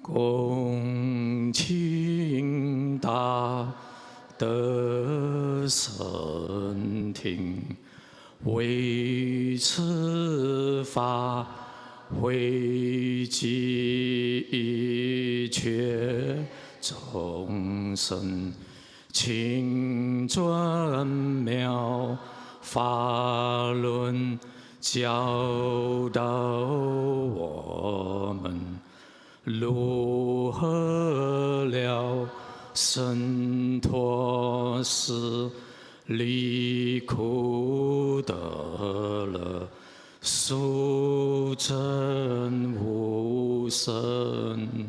恭请大德圣听，为此法会集一切众生，请尊妙法轮教导我们如何了生脱死，离苦得乐，速证无生。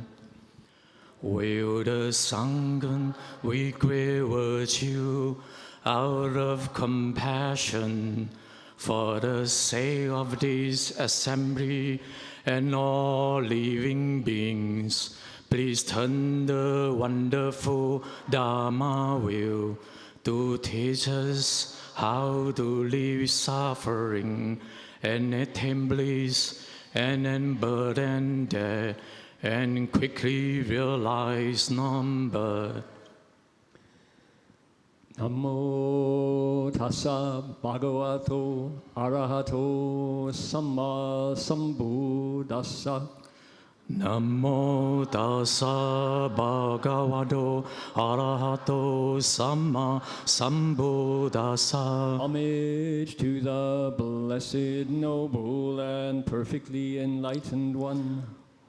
Will the Sangha with great virtue, out of compassion, for the sake of this assembly and all living beings, please turn the wonderful Dharma wheel to teach us how to live suffering and attain bliss and unburden death and quickly realize non-birth. Namo tassa bhagavato arahato samma sambuddhassa. Namo tassa bhagavato arahato samma sambuddhassa. Homage to the blessed, noble, and perfectly enlightened one.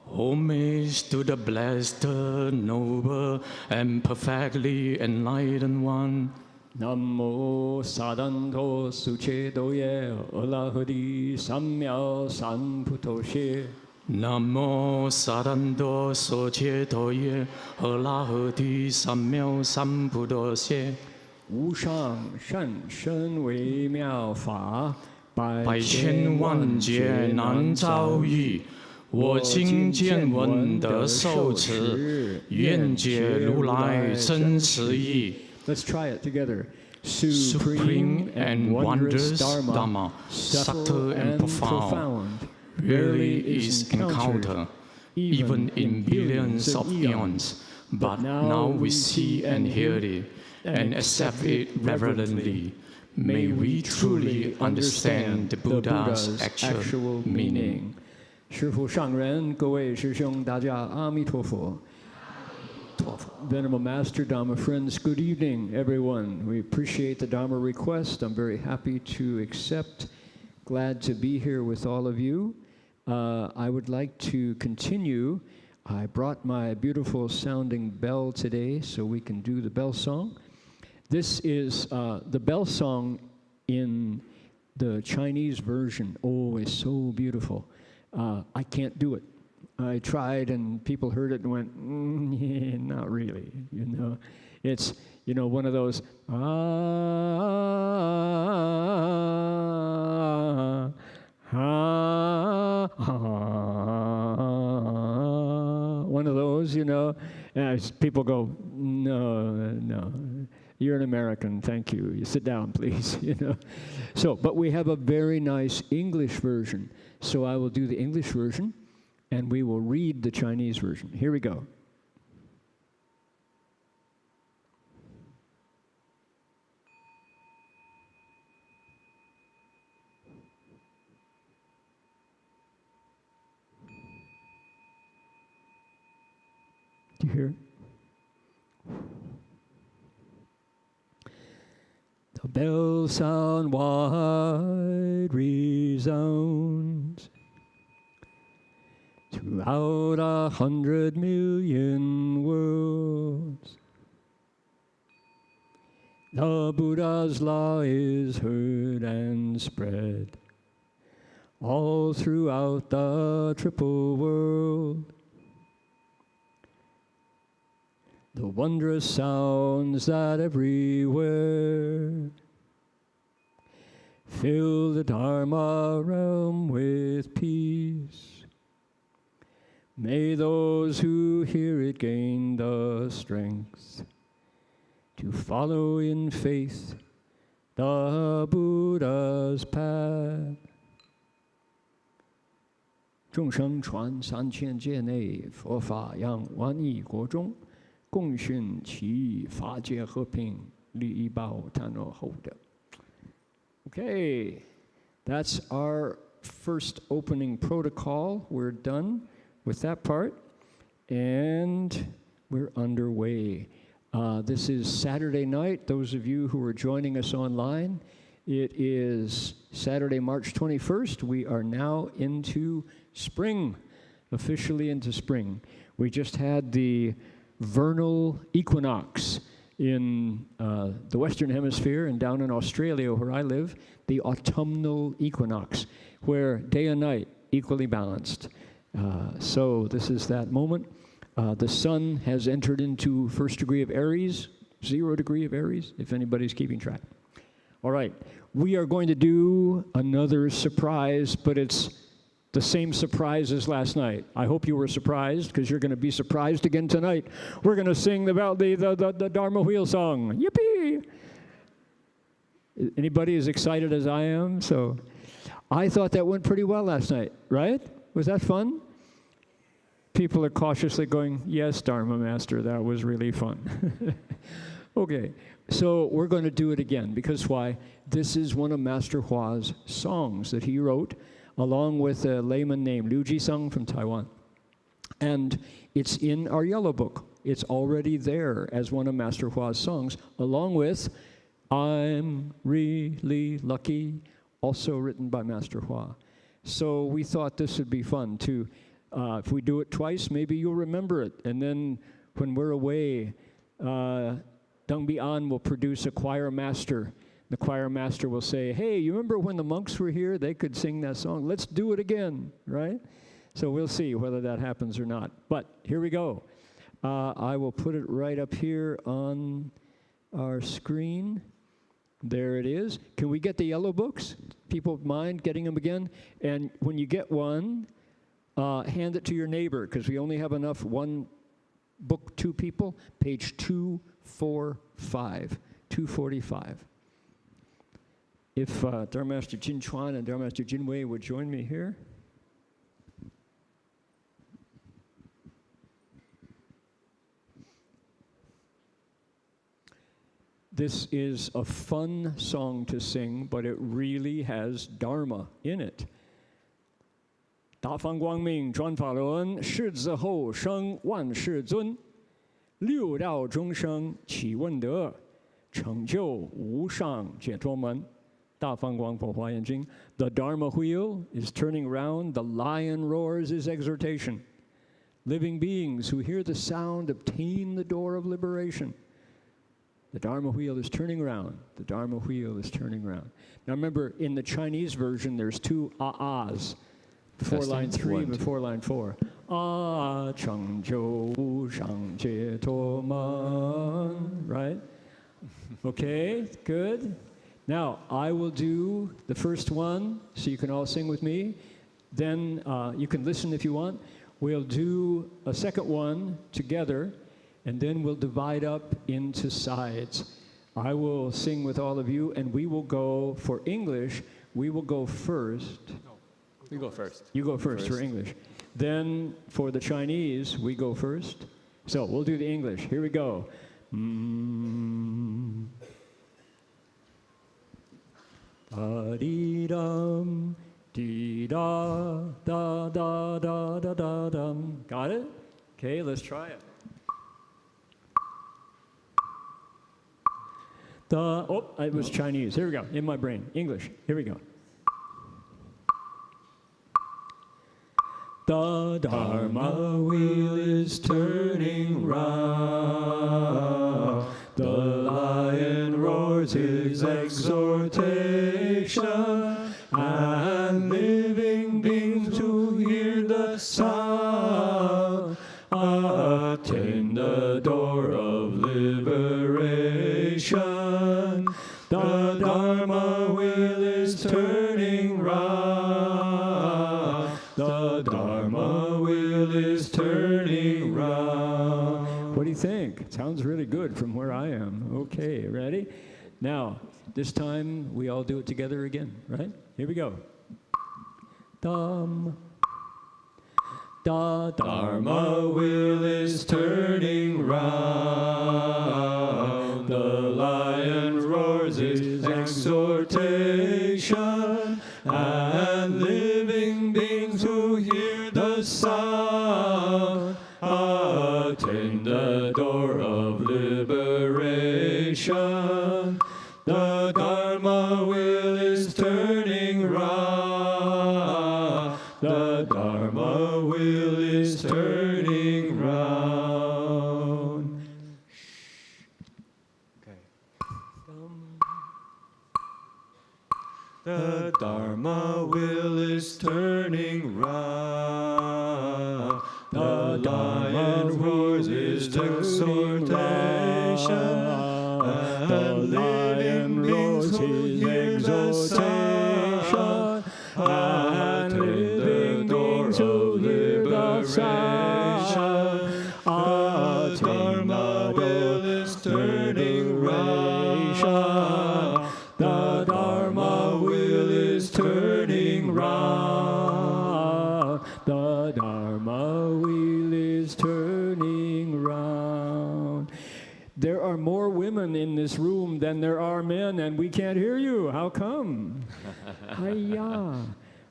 Homage to the blessed, noble, and perfectly enlightened one. Namo sadanto suchedoye alahadi samya sanputoshe. Namo sadanto suchedoye alahadi samya sanputoshe. 无上善身微妙法，百千万劫难遭遇。我今见闻得受持，愿解如来真实义。 Let's try it together. Supreme and wondrous Dharma, subtle and profound, rarely is encountered, even in billions of eons. But now we see and hear it, and accept it reverently. May we truly understand the Buddha's actual meaning. 师父上人，各位师兄，大家阿弥陀佛。Venerable Master, Dharma friends, good evening, everyone. We appreciate the Dharma request. I'm very happy to accept. Glad to be here with all of you. I would like to continue. I brought my beautiful sounding bell today so we can do the bell song. This is the bell song in the Chinese version. Oh, it's so beautiful. I can't do it. I tried and people heard it and went, yeah, not really, you know. It's, you know, one of those, one of those, you know. And people go, no, you're an American, thank you. You sit down, please, you know. So, but we have a very nice English version. So I will do the English version, and we will read the Chinese version. Here we go. Do you hear it? The bell sound wide resounds throughout 100 million worlds. The Buddha's law is heard and spread all throughout the triple world. The wondrous sounds that everywhere fill the Dharma realm with peace. May those who hear it gain the strength to follow in faith the Buddha's path. 众生传3000界内，佛法扬万亿国中，共训其义，法界和平，利益报贪恶厚德。Okay, that's our first opening protocol. We're done with that part, and we're underway. This is Saturday night. Those of you who are joining us online, it is Saturday, March 21st. We are now into spring, officially into spring. We just had the vernal equinox in the Western Hemisphere, and down in Australia where I live, the autumnal equinox, where day and night equally balanced. So this is that moment. The sun has entered into first degree of Aries, 0 degree of Aries, if anybody's keeping track. All right, we are going to do another surprise, but it's the same surprise as last night. I hope you were surprised, because you're going to be surprised again tonight. We're going to sing about the Dharma wheel song. Yippee! Anybody as excited as I am? So I thought that went pretty well last night, right? Was that fun? People are cautiously going, yes, Dharma Master, that was really fun. Okay, so we're going to do it again, because why? This is one of Master Hua's songs that he wrote, along with a layman named Liu Jisung from Taiwan. And it's in our yellow book. It's already there as one of Master Hua's songs, along with I'm Really Lucky, also written by Master Hua. So we thought this would be fun too. If we do it twice, maybe you'll remember it. And then when we're away, Deng Bi-an will produce a choir master. The choir master will say, hey, you remember when the monks were here? They could sing that song. Let's do it again, right? So we'll see whether that happens or not. But here we go. I will put it right up here on our screen. There it is. Can we get the yellow books? People mind getting them again? And when you get one, hand it to your neighbor, because we only have enough one book, 2 people. Page 245. 245. If Dharma Master Jin Chuan and Dharma Master Jin Wei would join me here. This is a fun song to sing, but it really has Dharma in it. 大放光明转法轮，世子后生万世尊，六道众生起问得，成就无上解脱门。大放光佛华严经 The Dharma wheel is turning round, the lion roars his exhortation. Living beings who hear the sound obtain the door of liberation. The Dharma wheel is turning round. The Dharma wheel is turning round. Now remember, in the Chinese version, there's 2 ah-ahs. Before line 3, before line 4. Ah, cheng jiu wu shang jie to man. Right? Okay, good. Now, I will do the first one, so you can all sing with me. Then you can listen if you want. We'll do a second one together, and then we'll divide up into sides. I will sing with all of you, and we will go, for English, we will go first. You go first. You go first for English. Then for the Chinese, we go first. So we'll do the English. Here we go. Da-dee-dum, dee-da, da-da-da-da-da-dum. Got it? Okay, let's try it. Oh, it was Chinese. Here we go, in my brain. English. Here we go. The Dharma wheel is turning round. The lion roars his exhortation, and living beings who hear the sound attain the door of liberation. The Dharma wheel is turning round. The Dharma wheel is turning round. What do you think? Sounds really good from where I am. Okay, ready? Now, this time we all do it together again, right? Here we go. Dum, Da Dharma wheel is turning round. The lion roars his exhortation, and living beings who hear the sound attain the door of liberation. The Dharma wheel is turning round. The Dharma wheel is turning round. Okay. The Dharma wheel is turning round. The lion roars his exhortation, and living beings who hear the sound attain the door of liberation. The Dharma wheel is turning round. The Dharma wheel is turning round. The Dharma wheel is turning round. There are more women in this room than there are men, and we can't hear you. How come? Hiya.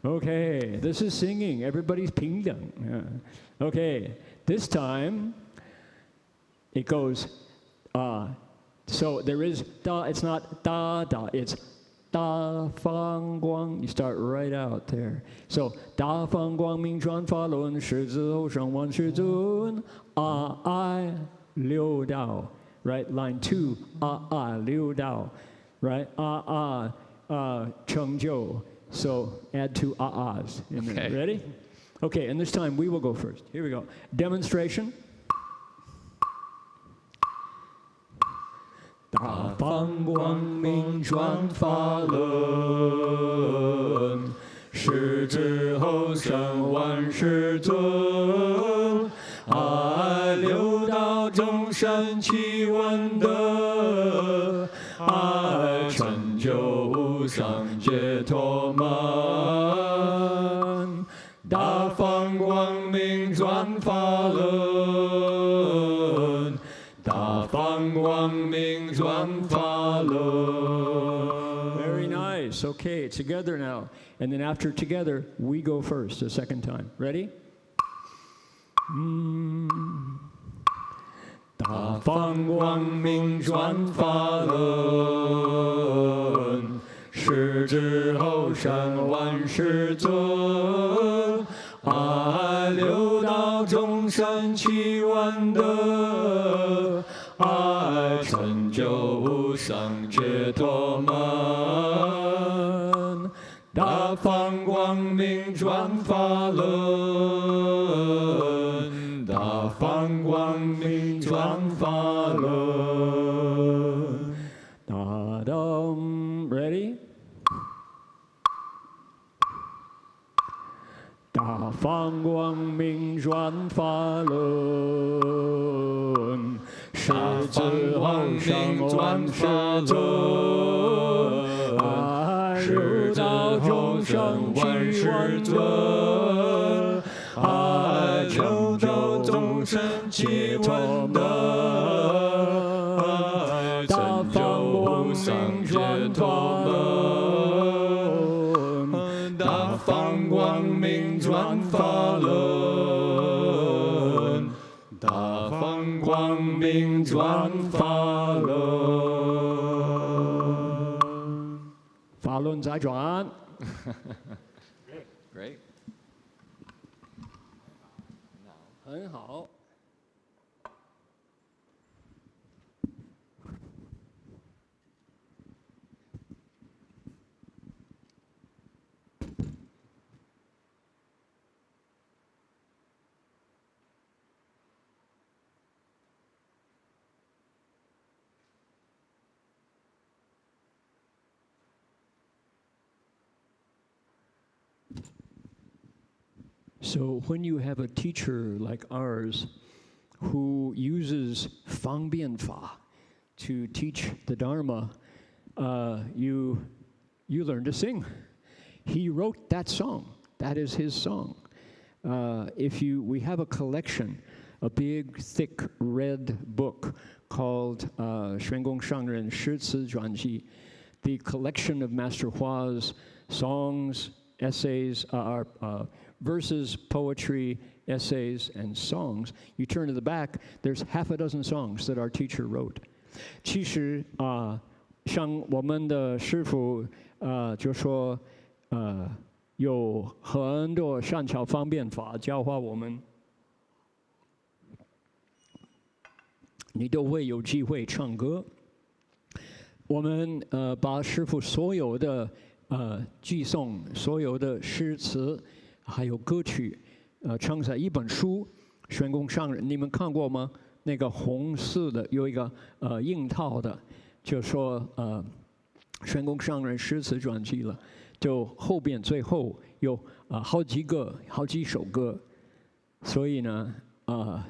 Okay, this is singing. Everybody's pingdang. Yeah. Okay, this time it goes, so there is da, it's not da da, it's da fang guang. You start right out there. So da fang guang ming chuan fa lun shi zi hou sheng wan shi zun I liu dao. Right, line 2, liu dao. Right, cheng jiu. So add 2 ahs in there. Okay. Ready? Okay, and this time we will go first. Here we go. Demonstration. Da fang guang ming chuan fa lun shi zhi hou sheng wan shi zun I liu dao zhong shen qi wen de I chen jiu wu shang jie tuo man Da fang guang ming chuan fa lun Da fang guang ming chuan fa lun. Very nice. Okay, together now. And then after together, we go first the second time. Ready? Da fang guang ming chuan fa lun shi zhi hou sheng wan shi zun I liu dao zhong shen qi wen de I chen jiu wu shang jie tuo man Da fang guang ming chuan fa lun Da fang guang ming chuan fa lun. Da dum. Ready? Da fang guang ming chuan fa lun shi zi hou sheng wan shi zun I liu dao zhong shen qi wen de I chen jiu zhong shen qi wen de Da fang guang ming chuan fa lun Da fang guang ming chuan fa lun Da fang guang ming chuan fa lun. Fa lun zai zhuan. Great. 很好。So when you have a teacher like ours who uses Fang Bian Fa to teach the Dharma, you learn to sing. He wrote that song. That is his song. we have a collection, a big, thick, red book called 玄公上人诗词传记, the collection of Master Hua's songs, essays, verses, poetry, essays, and songs. You turn to the back, there's half a dozen songs that our teacher wrote. 其实像我们的师父就说有很多善巧方便法教化我们，你都会有机会唱歌。我们把师父所有的寄送、所有的诗词，还有歌曲，唱在一本书《玄公上人》，你们看过吗？那个红色的有一个硬套的，就说玄公上人诗词传记了，就后边最后有好几首歌，所以呢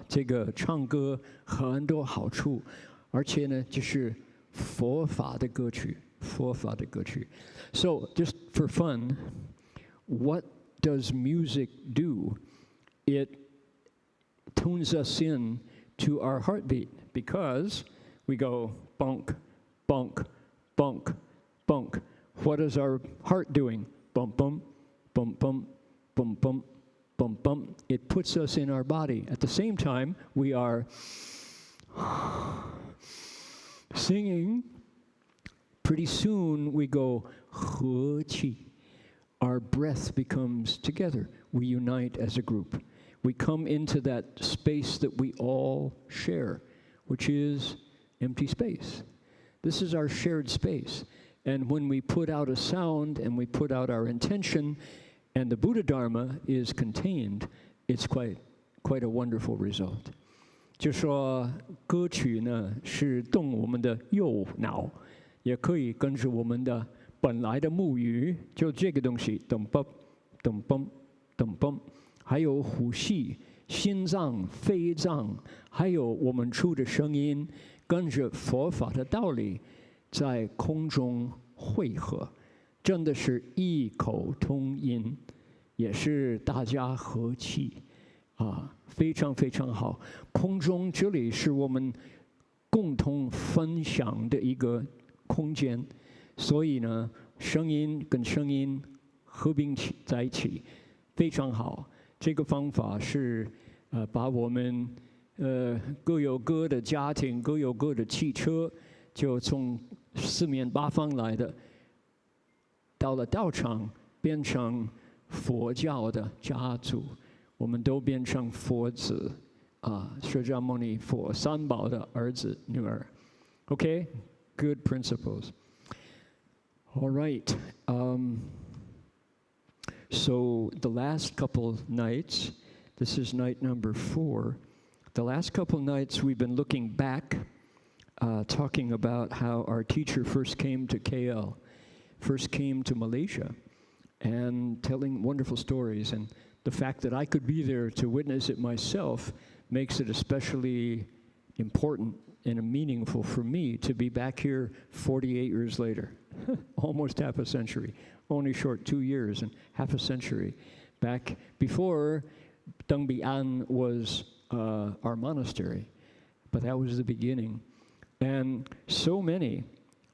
这个唱歌很多好处，而且呢就是佛法的歌曲。So just for fun, what does music do? It tunes us in to our heartbeat because we go bunk, bunk, bunk, bunk. What is our heart doing? Bump, bump, bump, bump, bump, bump, bump, bump. It puts us in our body. At the same time, we are singing. Pretty soon we go 和气. Our breath becomes together. We unite as a group. We come into that space that we all share, which is empty space. This is our shared space. And when we put out a sound and we put out our intention and the Buddha Dharma is contained, it's quite a wonderful result. 就说歌曲呢是动我们的右脑，也可以跟着我们的本来的木鱼，就这个东西，噔嘣，噔嘣，噔嘣，还有呼吸、心脏、肺脏，还有我们出的声音，跟着佛法的道理，在空中汇合，真的是异口同音，也是大家和气，非常非常好。空中这里是我们共同分享的一个空间。所以呢，声音跟声音合并在一起，非常好。这个方法是把我们各有各的家庭，各有各的汽车，就从四面八方来的，到了道场变成佛教的家族，我们都变成佛子释迦牟尼佛三宝的儿子女儿。Okay, good principles. All right. So the last couple nights, this is night number 4. The last couple nights we've been looking back, talking about how our teacher first came to KL, first came to Malaysia, and telling wonderful stories. And the fact that I could be there to witness it myself makes it especially important and meaningful for me to be back here 48 years later. Almost half a century, only short 2 years and half a century. Back before Dang Bi An was our monastery, but that was the beginning. And so many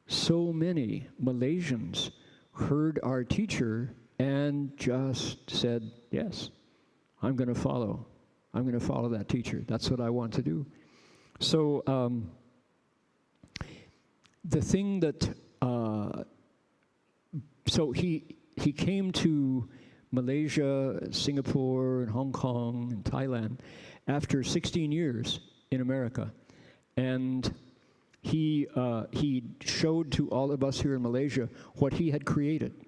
Malaysians heard our teacher and just said, yes, I'm going to follow that teacher. That's what I want to do. So the thing that so he came to Malaysia, Singapore, and Hong Kong, and Thailand after 16 years in America. And he showed to all of us here in Malaysia what he had created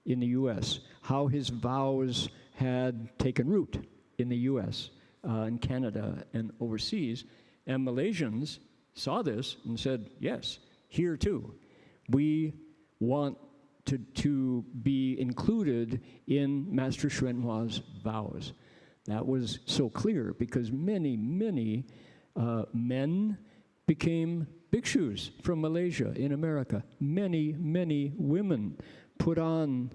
in the U.S., how his vows had taken root in the U.S., in Canada, and overseas. And Malaysians saw this and said, yes, here too. We want to be included in Master Hsuen Hua's vows. That was so clear because many men became bhikshus from Malaysia in America. Many women put on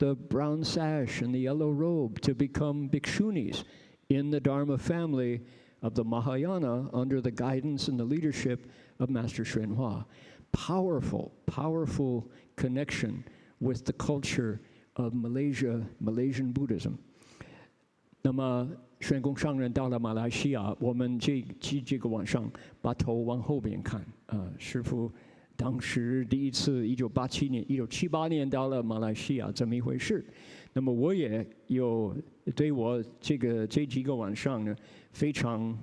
the brown sash and the yellow robe to become bhikshunis in the Dharma family of the Mahayana under the guidance and the leadership of Master Hua. Powerful, powerful connection with the culture of Malaysian Buddhism. 那么玄公上人到了马来西亚，我们这个晚上把头往后边看师父当时第一次1978年到了马来西亚这么一回事。那么我也有对我这几个晚上呢非常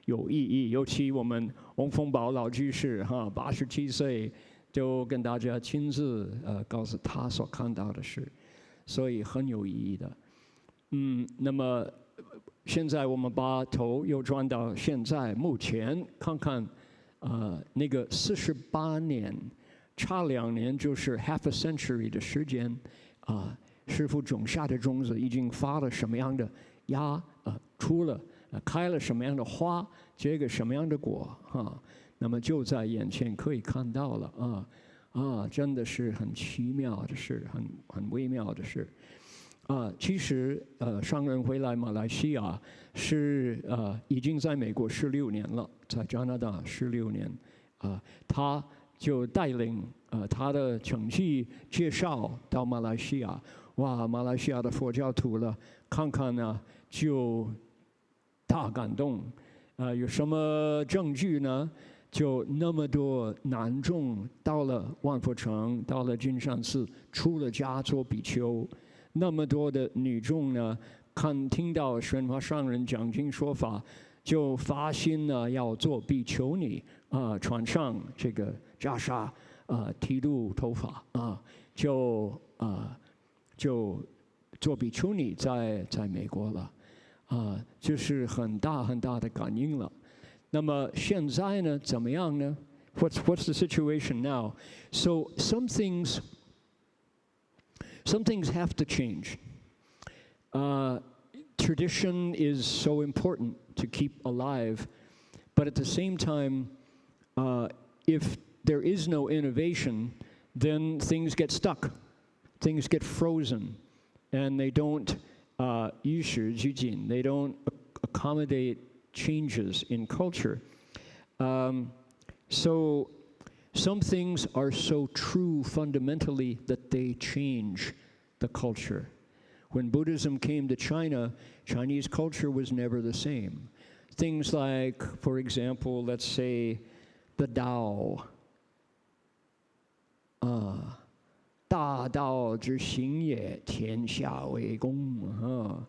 有意义，尤其我们翁丰宝老居士87岁，就跟大家亲自告诉他所看到的事，所以很有意义的。那么现在我们把头又转到现在目前看看那个48年，差2年就是 half a century 的时间师父种下的种子已经发了什么样的芽出了开了什么样的花，结个什么样的果那么就在眼前可以看到了真的是很奇妙的事，很微妙的事。其实上人回来马来西亚是已经在美国16年了，在加拿大16年他就带领他的成绩介绍到马来西亚，哇，马来西亚的佛教徒了，看看呢就大感动。有什么证据呢？就那么多男众到了万佛城，到了金山寺，出了家做比丘。那么多的女众呢，听到玄华上人讲经说法，就发心呢要做比丘尼穿上这个袈裟剃度头发就做比丘尼在美国了就是很大很大的感应了。那么现在呢怎么样呢 ？What's the situation now? So some things have to change. Tradition is so important to keep alive, but at the same time, if there is no innovation, then things get stuck, things get frozen, and they don't 与时俱进, they don't accommodate changes in culture. So some things are so true fundamentally that they change the culture. When Buddhism came to China, Chinese culture was never the same. Things like, for example, let's say the Tao. 大道之行也，天下为公。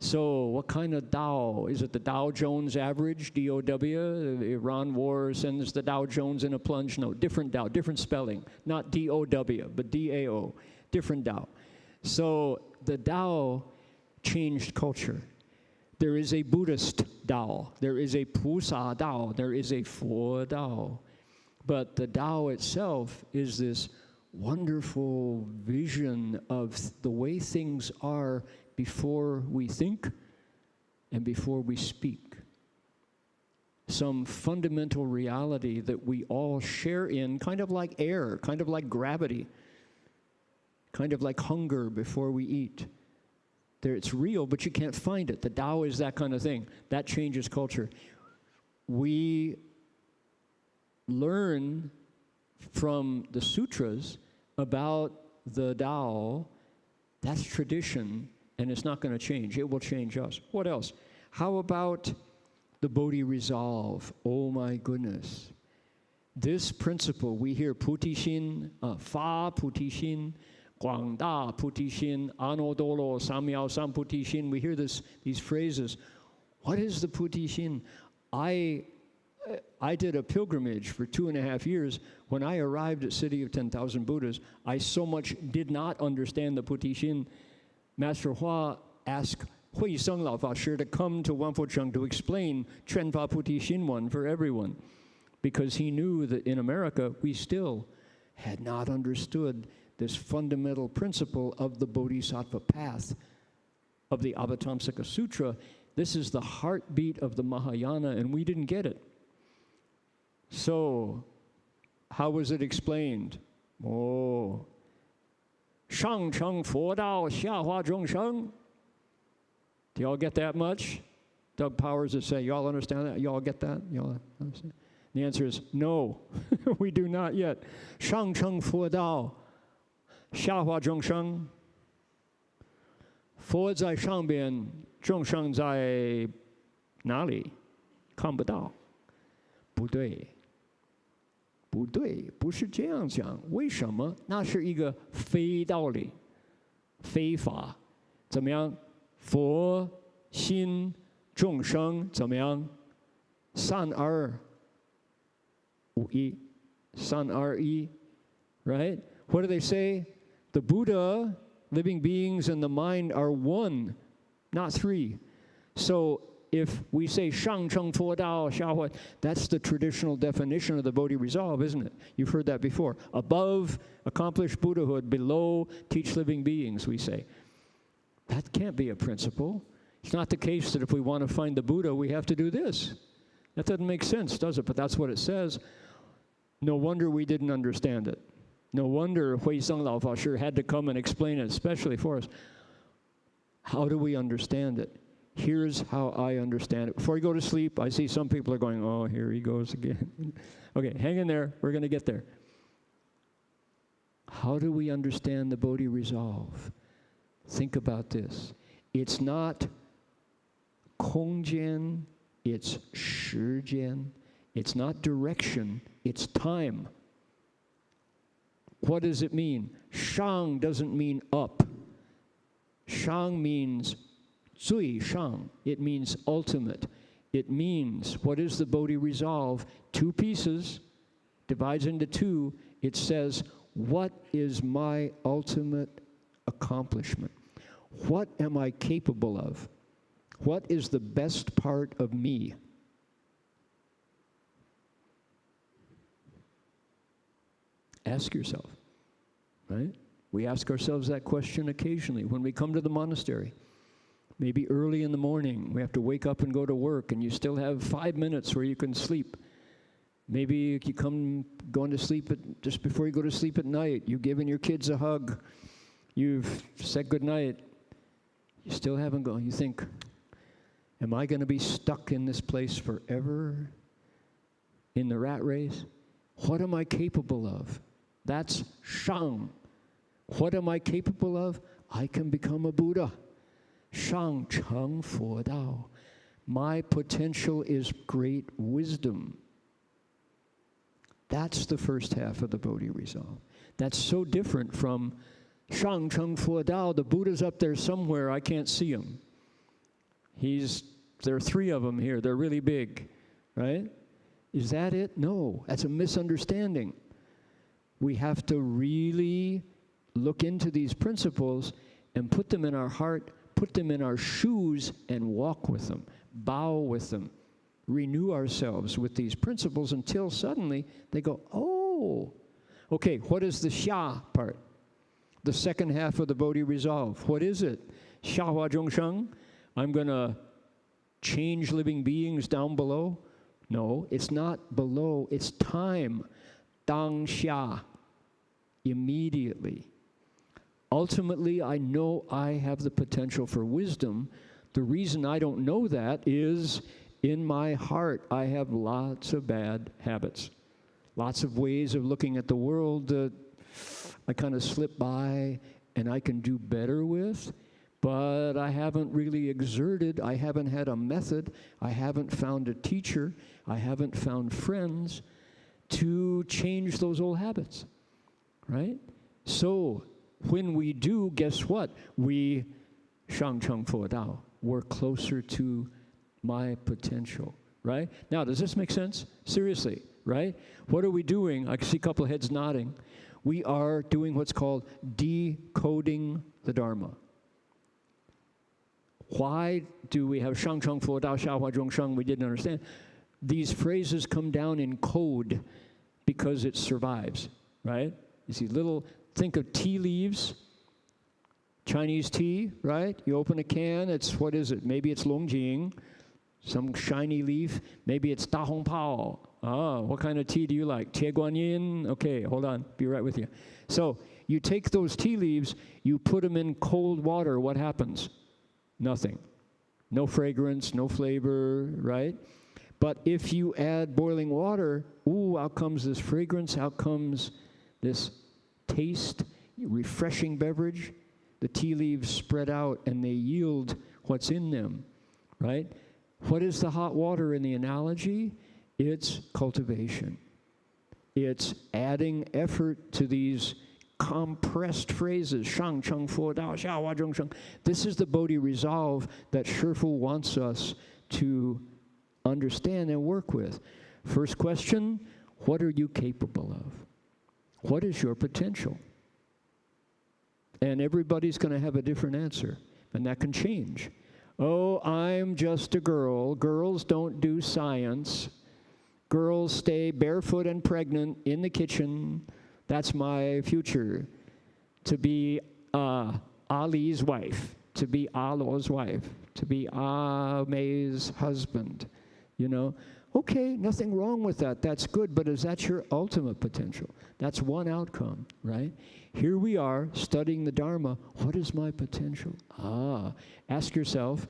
So what kind of Dow? Is it the Dow Jones average, DOW? The Iran war sends the Dow Jones in a plunge? No, different Dow, different spelling. Not DOW, but DAO, different Dow. So the Tao changed culture. There is a Buddhist Tao, there is a Pusa Tao, there is a Fo Tao. But the Tao itself is this wonderful vision of the way things are before we think and before we speak. Some fundamental reality that we all share in, kind of like air, kind of like gravity, kind of like hunger before we eat. It's real, but you can't find it. The Tao is that kind of thing. That changes culture. We learn from the sutras about the Tao. That's tradition, and it's not going to change. It will change us. What else? How about the Bodhi resolve? Oh my goodness. This principle, we hear Putishin, Fa Putishin, Guangda Putishin, Anodolo Samyao Sam Putishin. We hear these phrases. What is the Putishin? I did a pilgrimage for 2.5 years. When I arrived at City of 10,000 Buddhas, I so much did not understand the Putishin. Master Hua asked Hui Seng Lao Fa Shi to come to Wanfo Cheng to explain Chenfa Putishin one for everyone, because he knew that in America we still had not understood this fundamental principle of the Bodhisattva path of the Avatamsaka Sutra. This is the heartbeat of the Mahayana, and we didn't get it. So, how was it explained? Oh, 上乘佛道，下化众生. Do y'all get that much? Doug Powers would say, y'all understand that? Y'all get that? Y'all understand? The answer is no, we do not yet. 上乘佛道，下化众生。佛在上边，众生在哪里？看不到。不对，不对，不是这样讲。为什么？那是一个非道理、非法。怎么样？佛心众生怎么样？3、2、5、1， 3、2、1， right? What do they say? The Buddha, living beings, and the mind are one, not three. So if we say 上乘佛道, 下化, that's the traditional definition of the Bodhi resolve, isn't it? You've heard that before. Above, accomplish Buddhahood. Below, teach living beings, we say. That can't be a principle. It's not the case that if we want to find the Buddha, we have to do this. That doesn't make sense, does it? But that's what it says. No wonder we didn't understand it. No wonder Hui Seng Lao Fa Shi had to come and explain it, especially for us. How do we understand it? Here's how I understand it. Before you go to sleep, I see some people are going, oh, here he goes again. Okay, hang in there. We're going to get there. How do we understand the Bodhi resolve? Think about this. It's not 空间, it's 时间. It's not direction, it's time. What does it mean? Shang doesn't mean up. Shang means 最上. It means ultimate. It means, what is the Bodhi resolve? 2 pieces, divides into 2. It says, what is my ultimate accomplishment? What am I capable of? What is the best part of me? Ask yourself, right? We ask ourselves that question occasionally when we come to the monastery. Maybe early in the morning, we have to wake up and go to work, and you still have 5 minutes where you can sleep. Maybe you going to sleep just before you go to sleep at night, you've given your kids a hug, you've said good night, you still haven't gone. You think, am I going to be stuck in this place forever? In the rat race? What am I capable of? That's Shang. What am I capable of? I can become a Buddha. Shang Cheng Fo Dao. My potential is great wisdom. That's the first half of the Bodhi resolve. That's so different from Shang Cheng Fo Dao. The Buddha's up there somewhere, I can't see him. There are 3 of them here, they're really big, right? Is that it? No, that's a misunderstanding. We have to really look into these principles and put them in our heart, put them in our shoes, and walk with them, bow with them, renew ourselves with these principles until suddenly they go, oh, okay, what is the Xia part? The second half of the Bodhi resolve. What is it? Xia Hua Zhong Sheng? I'm going to change living beings down below? No, it's not below, it's time. Dang Xia. Immediately. Ultimately, I know I have the potential for wisdom. The reason I don't know that is in my heart, I have lots of bad habits. Lots of ways of looking at the world that I kind of slip by and I can do better with, but I haven't really exerted. I haven't had a method. I haven't found a teacher. I haven't found friends to change those old habits, right? So when we do, guess what? We Shang Cheng Fo Dao. We're closer to my potential, right? Now, does this make sense? Seriously, right? What are we doing? I can see a couple of heads nodding. We are doing what's called decoding the Dharma. Why do we have Shang Cheng Fo Dao, Xia Hua Zhong Sheng? We didn't understand. These phrases come down in code because it survives, right? You see think of tea leaves, Chinese tea, right? You open a can, it's, what is it? Maybe it's Longjing, some shiny leaf. Maybe it's Da Hong Pao. Ah, what kind of tie do you like? Tie Guan Yin? Okay, hold on, be right with you. So you take those tea leaves, you put them in cold water, what happens? Nothing. No fragrance, no flavor, right? But if you add boiling water, ooh, out comes this fragrance, out comes this taste, refreshing beverage. The tea leaves spread out and they yield what's in them, right? What is the hot water in the analogy? It's cultivation. It's adding effort to these compressed phrases. Shang, Cheng, Fo, Dao, Xia, Hua, Zhong, Sheng. This is the Bodhi resolve that Shifu wants us to understand and work with. First question, what are you capable of? What is your potential? And everybody's going to have a different answer, and that can change. Oh, I'm just a girl. Girls don't do science. Girls stay barefoot and pregnant in the kitchen. That's my future. To be Ali's wife, to be Alo's wife, to be Mei's husband, you know. Okay, nothing wrong with that. That's good, but is that your ultimate potential? That's one outcome, right? Here we are studying the Dharma. What is my potential? Ask yourself,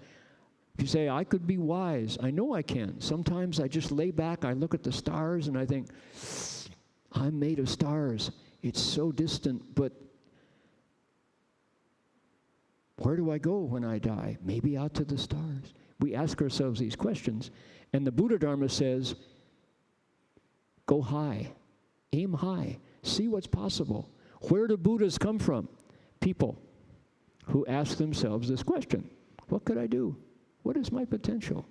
if you say, I could be wise, I know I can. Sometimes I just lay back, I look at the stars, and I think, I'm made of stars. It's so distant, but where do I go when I die? Maybe out to the stars. We ask ourselves these questions, and the Buddha Dharma says, go high, aim high, see what's possible. Where do Buddhas come from? People who ask themselves this question, what could I do? What is my potential?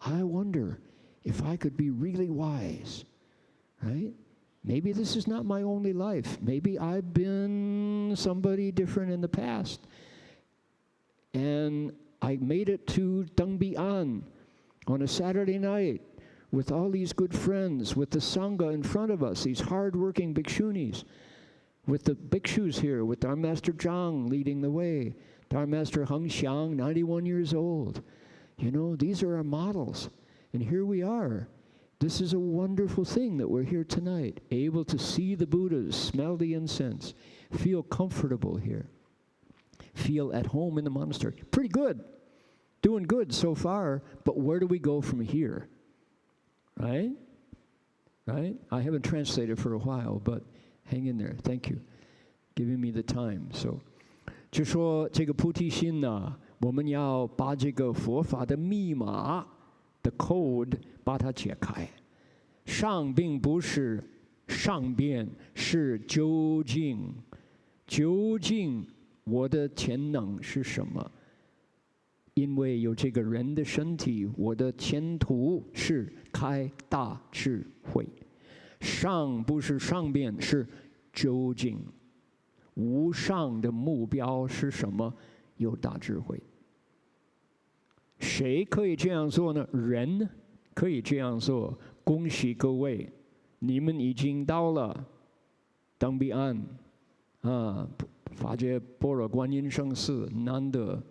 I wonder if I could be really wise, right? Maybe this is not my only life. Maybe I've been somebody different in the past. And I made it to Dangbi'an on a Saturday night with all these good friends, with the Sangha in front of us, these hard-working bhikshunis, with the bhikshus here, with our Master Zhang leading the way, our Master Heng Sure, 91 years old. You know, these are our models. And here we are. This is a wonderful thing that we're here tonight, able to see the Buddhas, smell the incense, feel comfortable here, feel at home in the monastery. Pretty good. Doing good so far, but where do we go from here? Right? Right? I haven't translated for a while, but hang in there. Thank you. Giving me the time. So, 就说这个菩提心呢，我们要把这个佛法的密码的 code 把它解开。上并不是上边，是究竟。究竟我的潜能是什么？因为有这个人的身体，我的前途是开大智慧。上不是上边，是究竟。无上的目标是什么？有大智慧。谁可以这样做呢？人可以这样做。恭喜各位，你们已经到了当彼岸法界般若观音圣寺，难得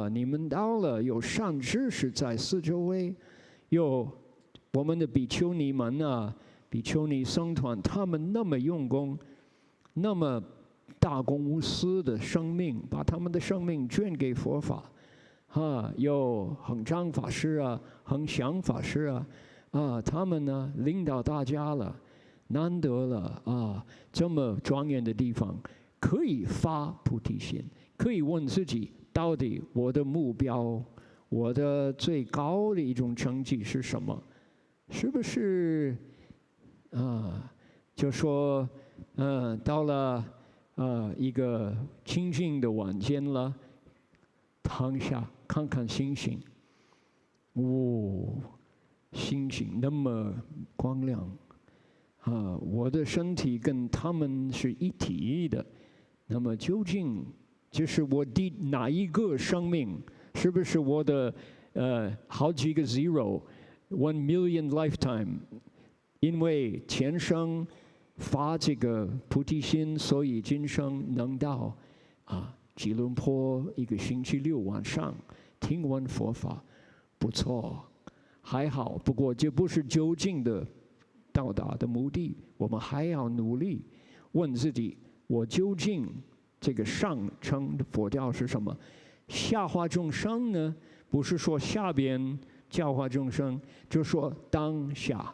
你们到了，有善知识在四周围，有我们的比丘尼们比丘尼僧团，他们那么用功，那么大公无私的生命，把他们的生命捐给佛法，有恒章法师恒祥法师他们呢领导大家了，难得了这么庄严的地方，可以发菩提心，可以问自己，到底我的目标，我的最高的一种成绩是什么？是不是就说到了一个清静的晚间了，躺下看看星星，星星那么光亮我的身体跟他们是一体的，那么究竟就是我的哪一个生命？是不是我的好几个 zero， 1 million lifetime？ 因为前生发这个菩提心，所以今生能到吉隆坡一个星期六晚上听闻佛法，不错，还好。不过这不是究竟的到达的目的，我们还要努力问自己，我究竟这个上乘的佛教是什么？下化众生呢，不是说下边教化众生，就说当下，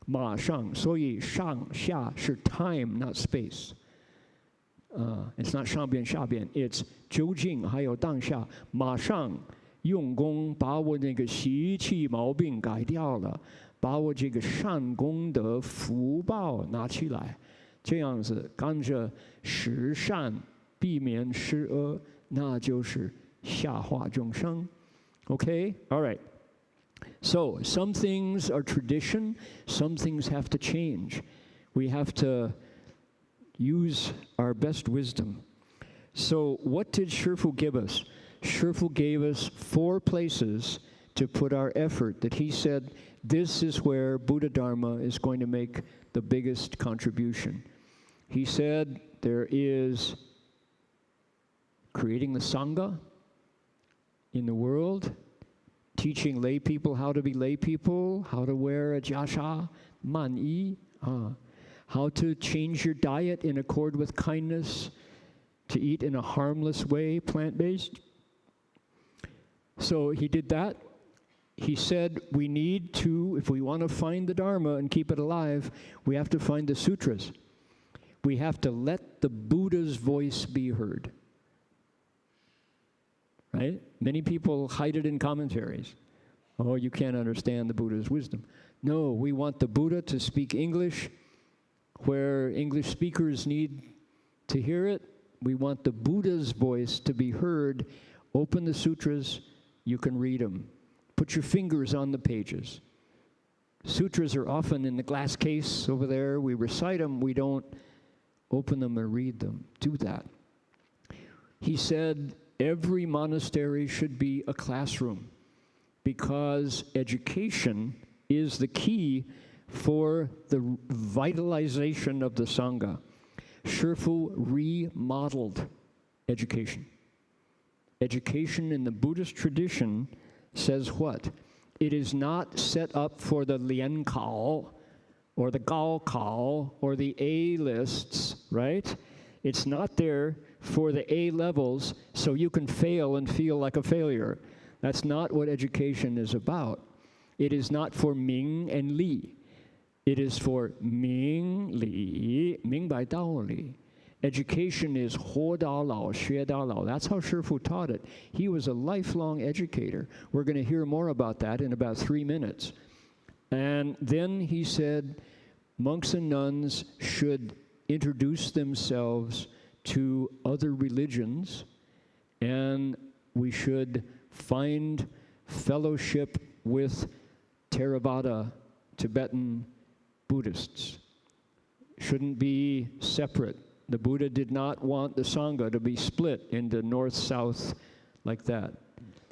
马上。所以上下是 time not space。It's not 上边下边 ，it's 究竟还有当下，马上用功把我那个习气毛病改掉了，把我这个善功德福报拿起来，这样子跟着十善，避免十恶，那就是下化众生。Okay, all right. So some things are tradition, some things have to change. We have to use our best wisdom. So what did Shifu give us? Shifu gave us 4 places to put our effort that he said, this is where Buddha Dharma is going to make the biggest contribution. He said there is creating the Sangha in the world, teaching lay people how to be lay people, how to wear a jiasha, man yi, how to change your diet in accord with kindness, to eat in a harmless way, plant-based. So he did that. He said we need to, if we want to find the Dharma and keep it alive, we have to find the sutras. We have to let the Buddha's voice be heard. Right? Many people hide it in commentaries. Oh, you can't understand the Buddha's wisdom. No, we want the Buddha to speak English where English speakers need to hear it. We want the Buddha's voice to be heard. Open the sutras, you can read them. Put your fingers on the pages. Sutras are often in the glass case over there. We recite them, we don't open them and read them. Do that. He said every monastery should be a classroom because education is the key for the vitalization of the Sangha. Shifu remodeled education. Education in the Buddhist tradition says what? It is not set up for the Lian Kao or the Gao Kao or the A lists, right? It's not there for the A levels so you can fail and feel like a failure. That's not what education is about. It is not for Ming and Li. It is for Ming Li, Ming Bai Dao Li. Education is Ho Da Lao, Xue Da Lao. That's how Shifu taught it. He was a lifelong educator. We're going to hear more about that in about 3 minutes. And then he said monks and nuns should introduce themselves to other religions, and we should find fellowship with Theravada, Tibetan Buddhists. Shouldn't be separate. The Buddha did not want the Sangha to be split into north-south like that.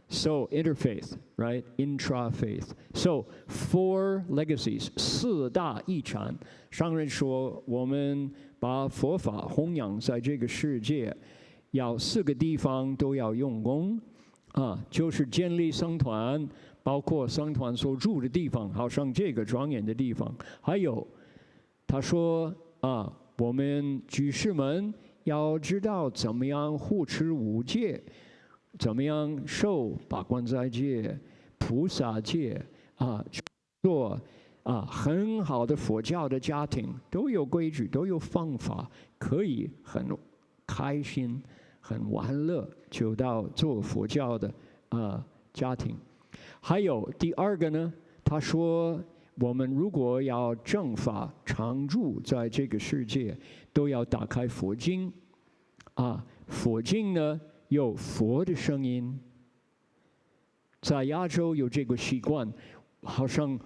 So, interfaith, right? Intra-faith. So, 4 legacies, 4大义禅。上人说，我们把佛法弘扬在这个世界，要4个地方都要用功，就是建立僧团，包括僧团所住的地方，好像这个庄严的地方。还有，他说我们居士们要知道怎么样护持5戒，怎么样受八关斋戒、菩萨戒做很好的佛教的家庭，都有规矩，都有方法，可以很开心、很玩乐，就到做佛教的家庭。还有第2个呢，他说，我们如果要正法常住在这个世界，都要打开佛经。佛经呢有佛的声音。在亚洲有这个习惯，好像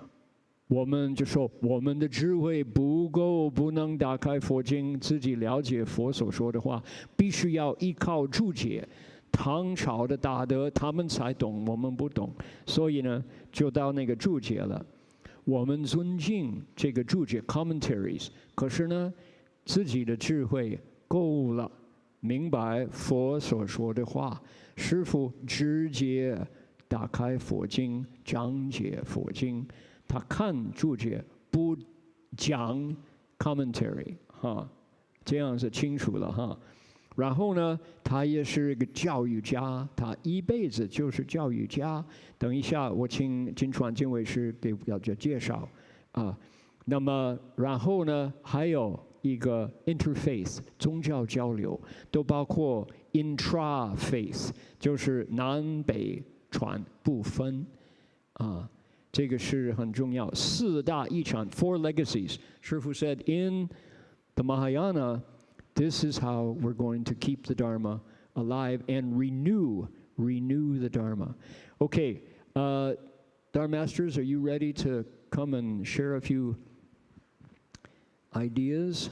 我们就说我们的智慧不够，不能打开佛经，自己了解佛所说的话，必须要依靠注解。唐朝的大德他们才懂，我们不懂，所以呢，就到那个注解了。我们尊敬这个注解 commentaries， 可是呢，自己的智慧够了，明白佛所说的话，师父直接打开佛经，讲解佛经，他看注解，不讲 commentary，这样是清楚了哈。然后呢，他也是个教育家，他一辈子就是教育家。等一下，我请金川金卫师给大家介绍啊。那么，然后呢，还有一个 interfaith 宗教交流，都包括 intra-faith， 就是南北传不分啊。这个是很重要。四大义场 ，four legacies。师父 said in the Mahayana, this is how we're going to keep the Dharma alive and renew the Dharma. Okay, Dharma masters, are you ready to come and share a few ideas?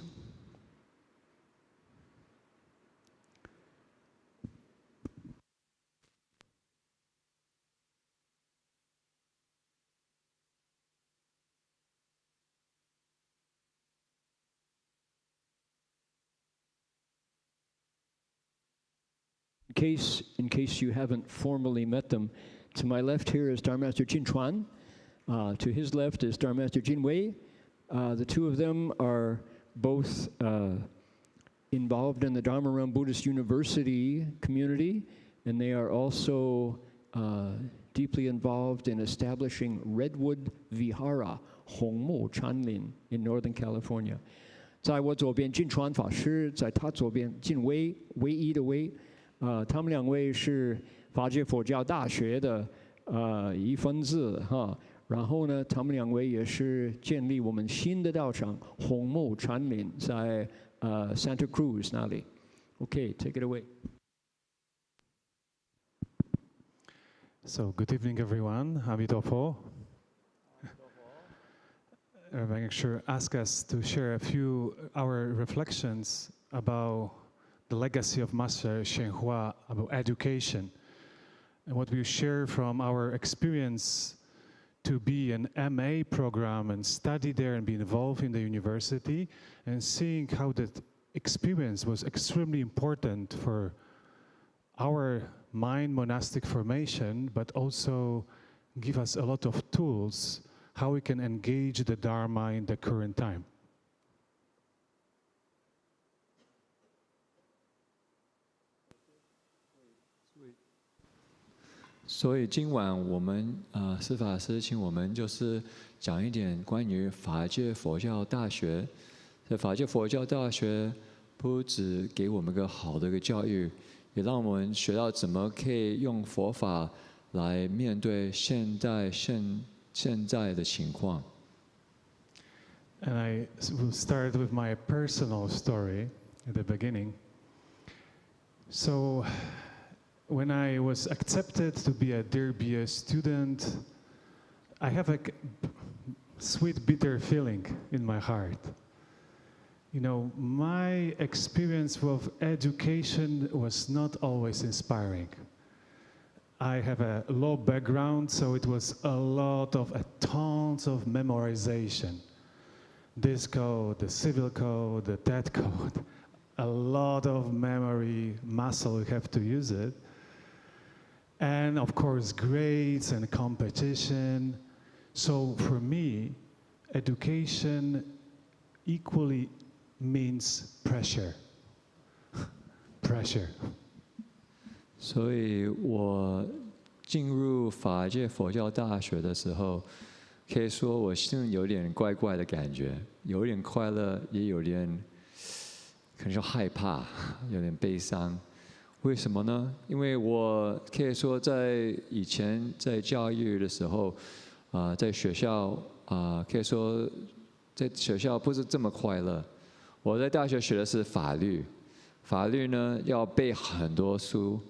In case you haven't formally met them, to my left here is Dharma Master Jin Chuan. To his left is Dharma Master Jin Wei. The two of them are both involved in the Dharma Realm Buddhist University community, and they are also deeply involved in establishing Redwood Vihara, Hongmu Chanlin, in Northern California. 在我左边金川法师，在他左边金威，唯一的威。他们两位是法界佛教大学的一分子哈，然后呢，他们两位也是建立我们新的道场红木禅林在Santa Cruz 那里。Okay, take it away. So, good evening, everyone. Amitofo. Heng Sure asked us to share a few our reflections about the legacy of Master Hua about education, and what we share from our experience to be an MA program and study there and be involved in the university, and seeing how that experience was extremely important for our mind monastic formation, but also give us a lot of tools how we can engage the Dharma in the current time. 所以今晚我们释法师请我们就是讲一点关于法界佛教大学。在法界佛教大学不只给我们个好的一个教育，也让我们学到怎么可以用佛法来面对现在的情况。And I will start with my personal story at the beginning. So, when I was accepted to be a DRBU student, I have a sweet, bitter feeling in my heart. You know, my experience with education was not always inspiring. I have a law background, so it was a lot of tons of memorization. This code, the civil code, that code, a lot of memory muscle, you have to use it. And of course, grades and competition. So for me, education equally means pressure. Pressure. 所以我进入法界佛教大学的时候，可以说我心里有点怪怪的感觉，有点快乐，也有点可能说害怕，有点悲伤。为什么呢？因为我可以说在以前在教育的时候，在学校可以说在学校不是这么快乐。我在大学学的是法律，法律呢要背很多书，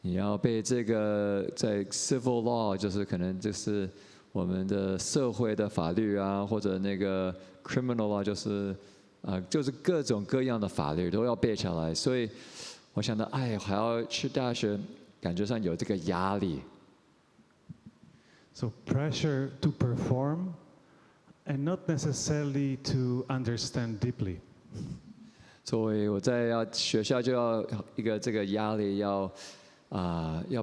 你要背这个在 civil law， 就是可能就是我们的社会的法律啊，或者那个 criminal law， 就是各种各样的法律都要背下来，所以我想到，哎，还要去大学，感觉上有这个压力。So pressure to perform, and not necessarily to understand deeply. 所以我在学校就要一个这个压力，要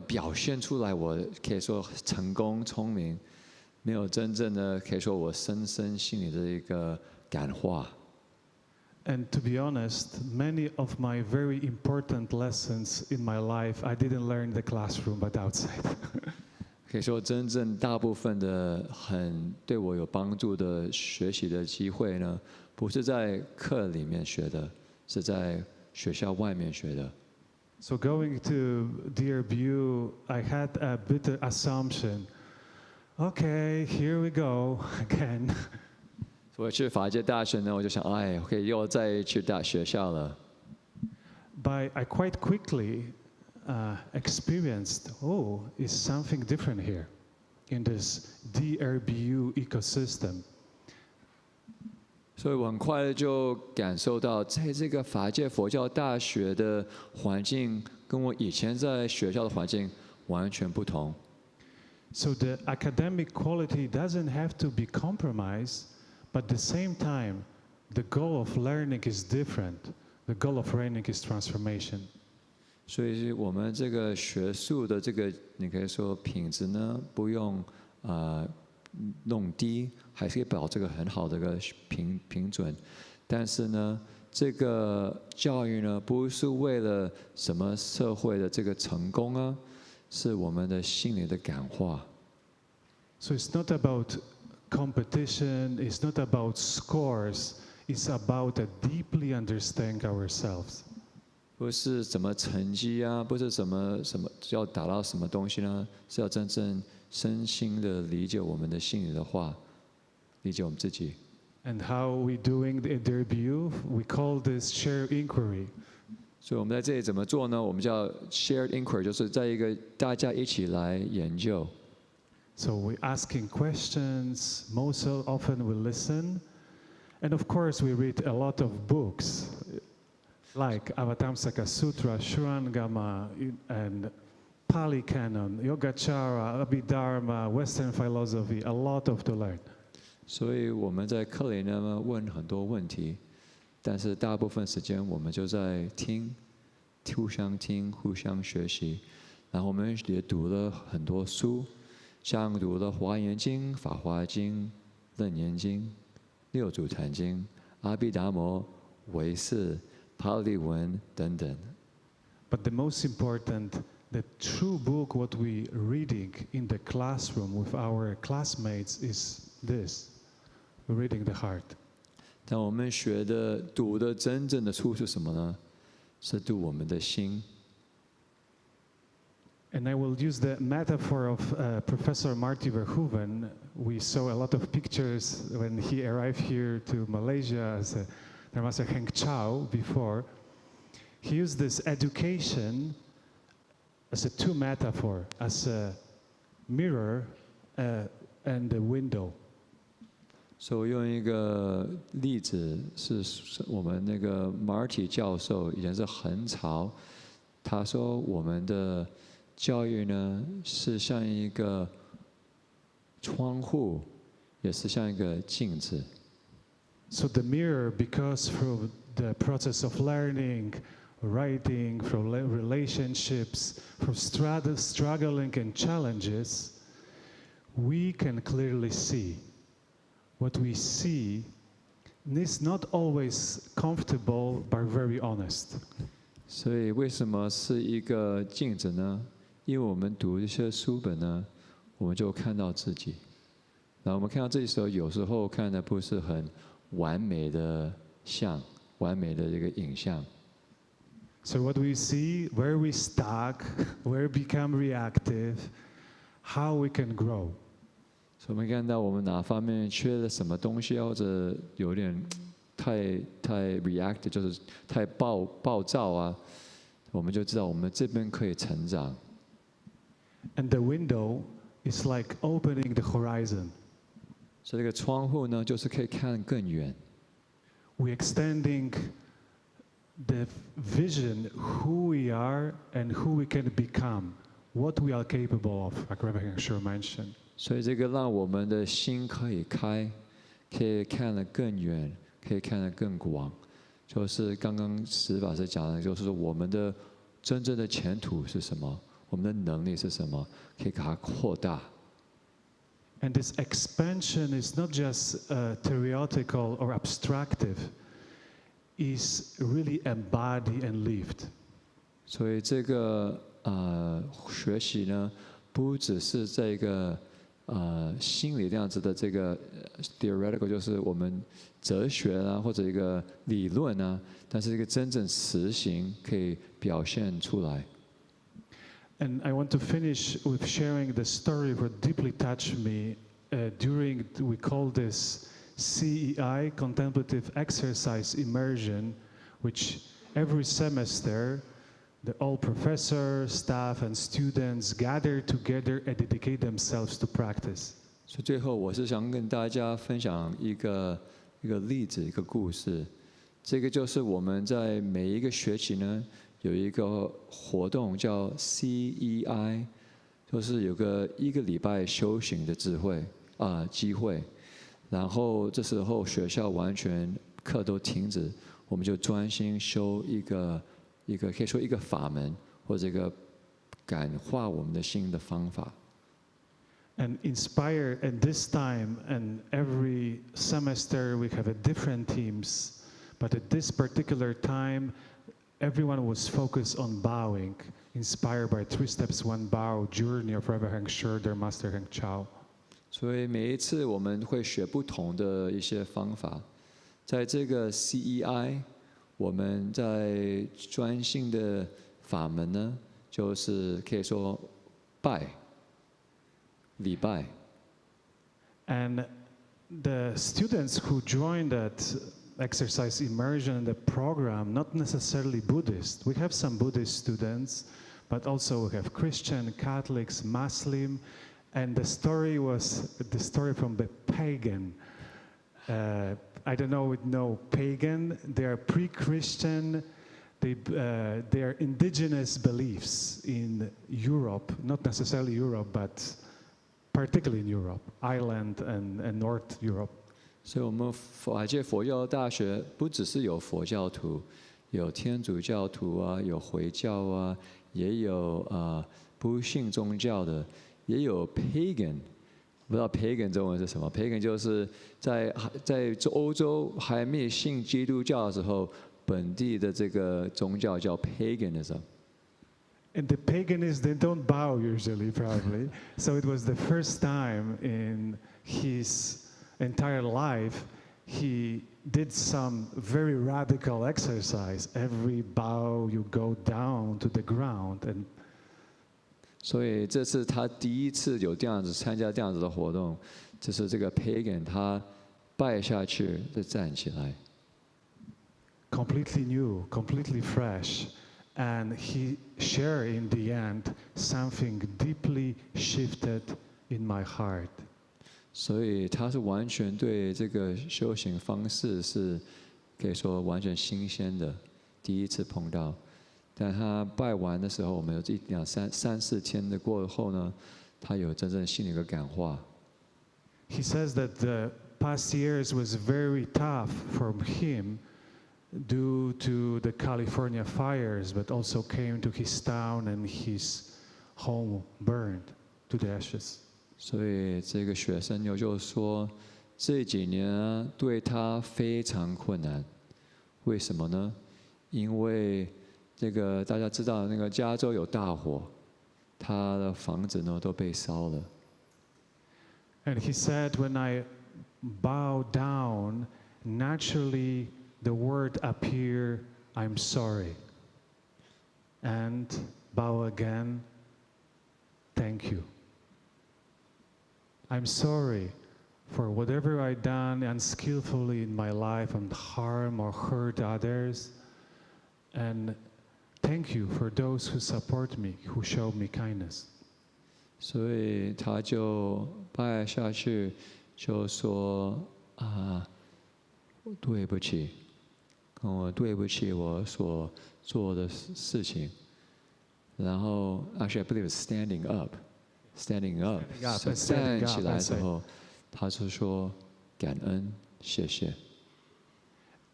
表现出来，我可以说成功、聪明，没有真正的可以说我深深心里的一个感化。And to be honest, many of my very important lessons in my life, I didn't learn in the classroom, but outside. 可以说，真正大部分的对我有帮助的学习的机会呢，不是在课里面学的，是在学校外面学的。So going to DRBU, I had a bit of assumption. Okay, here we go again. 我去法界大学呢，我就想，哎，可以又再去学校了。But I quite quickly experienced, oh, is something different here in this DRBU ecosystem. 所以我很快的就感受到，在这个法界佛教大学的环境，跟我以前在学校的环境完全不同。So the academic quality doesn't have to be compromised, but at the same time, the goal of learning is different. The goal of learning is transformation. 所以我们这个学术的这个，你可以说品质呢，不用弄低，还是可以保这个很好的一个评准。但是呢，这个教育呢，不是为了什么社会的这个成功啊，是我们的心灵的感化。So it's not about competition. It's not about scores. It's about deeply understanding ourselves. 不是什么成绩啊，不是什么要达到什么东西呢？是要真正身心的理解我们的心里的话，理解我们自己。And how we doing the DRBU? We call this shared inquiry. 所以我们在这里怎么做呢？我们叫 shared inquiry， 就是在一个大家一起来研究。So we're asking questions. Most often we listen, and of course we read a lot of books. Like Avatamsaka Sutra, Shurangama, and Pali Canon, Yogacara, Abhidharma, Western philosophy, a lot of to learn. 所以我们在课里呢问很多问题，但是大部分时间我们就在听，互相听，互相学习。然后我们也读了很多书，像读了《华严经》《法华经》《楞严经》《六祖坛经》《阿毗达摩》《唯识》。帕利文等等。But the most important, the true book, what we reading in the classroom with our classmates is this: we're reading the heart. 但我们读的真正的书是什么呢？是读我们的心。And I will use the metaphor of Professor Marty Verhoeven. We saw a lot of pictures when he arrived here to Malaysia as a Master Heng Sure before. He used this education as a two metaphor, as a mirror and a window. 所以我用一个例子，是我们那个 Marty 教授以前是横潮，他说我们的教育呢是像一个窗户，也是像一个镜子。So the mirror, because through the process of learning, writing, from relationships, from struggling and challenges, we can clearly see. What we see is not always comfortable, but very honest. 所以为什么是一个镜子呢？因为我们读一些书本呢，我们就看到自己。然后我们看到自己的时候，有时候看的不是很完美的像，完美的一个影像。So what we see, where we stuck, where we become reactive, how we can grow. 所以我们看到我们哪方面缺了什么东西，或者有点太 reactive， 就是太暴躁啊，我们就知道我们这边可以成长。And the window is like opening the horizon. 所以这个窗户呢，就是可以看更远。We're extending the vision, who we are and who we can become, what we are capable of, like Rabbi Heng Sure mentioned. 所以这个让我们的心可以开，可以看得更远，可以看得更广。就是刚刚石法师讲的，就是说我们的真正的前途是什么，我们的能力是什么，可以把它扩大。And this expansion is not just theoretical or abstractive. is really embodied and lived. 所以这个学习呢，不只是这个心理这样子的这个theoretical， 就是我们哲学啊或者一个理论啊，但是一个真正实行可以表现出来。And I want to finish with sharing the story that deeply touched me during, we call this CEI, Contemplative Exercise Immersion, which every semester, all professors, staff, and students gather together and dedicate themselves to practice. 所以最后，我是想跟大家分享一个例子，一个故事。这个就是我们在每一个学期呢，有一个活动叫 CEI， 就是有一个礼拜修行的机会。然后这时候学校完全课都停止，我们就专心修一个可以说一个法门，或者一个感化我们的心的方法。And inspire at this time, and every semester we have a different teams, but at this particular time, everyone was focused on bowing, inspired by 3 Steps 1 Bow journey of Reverend Heng Sure, their Master Heng Sure. 所以每一次我们会学不同的一些方法，在这个 CEI， 我们在专心的法门呢，就是可以说礼拜。And the students who joined that exercise immersion in the program, not necessarily Buddhist. We have some Buddhist students, but also we have Christian, Catholics, Muslim, and the story was the story from the pagan. I don't know pagan. They are pre-Christian. They are indigenous beliefs in Europe, not necessarily Europe, but particularly in Europe, Ireland and North Europe. 所以我们法界佛教大学不只是有佛教徒，有天主教徒啊，有回教啊，也有不信宗教的，也有 pagan。不知道 pagan 中文是什么 ？pagan 就是在欧洲还没有信基督教的时候，本地的这个宗教叫 paganism。And the paganists, they don't bow usually, probably. So it was the first time in his entire life he did some very radical exercise. Every bow you go down to the ground. And 所以这是他第一次有这样子参加这样子的活动，就是这个 pagan 他拜下去再站起来。Completely new, completely fresh. And he shared in the end something deeply shifted in my heart. 所以他是完全对这个修行方式是可以说完全新鲜的，第一次碰到。但他拜完的时候，我们有三四天的过后呢，他有真正心里的感化。He says that the past years was very tough for him due to the California fires, but also came to his town and his home burned to the ashes. 所以这个学生就说，这几年对他非常困难。为什么呢？因为这个大家知道，那个加州有大火，他的房子呢都被烧了。And he said, when I bow down, naturally the word appear, I'm sorry. And bow again, thank you. I'm sorry for whatever I've done unskillfully in my life and harm or hurt others. And thank you for those who support me, who show me kindness. 所以他就拜下去，就说对不起，对不起我所做的事情。然后 actually I believe it's standing up， 站起来之后，他就说感恩，谢谢。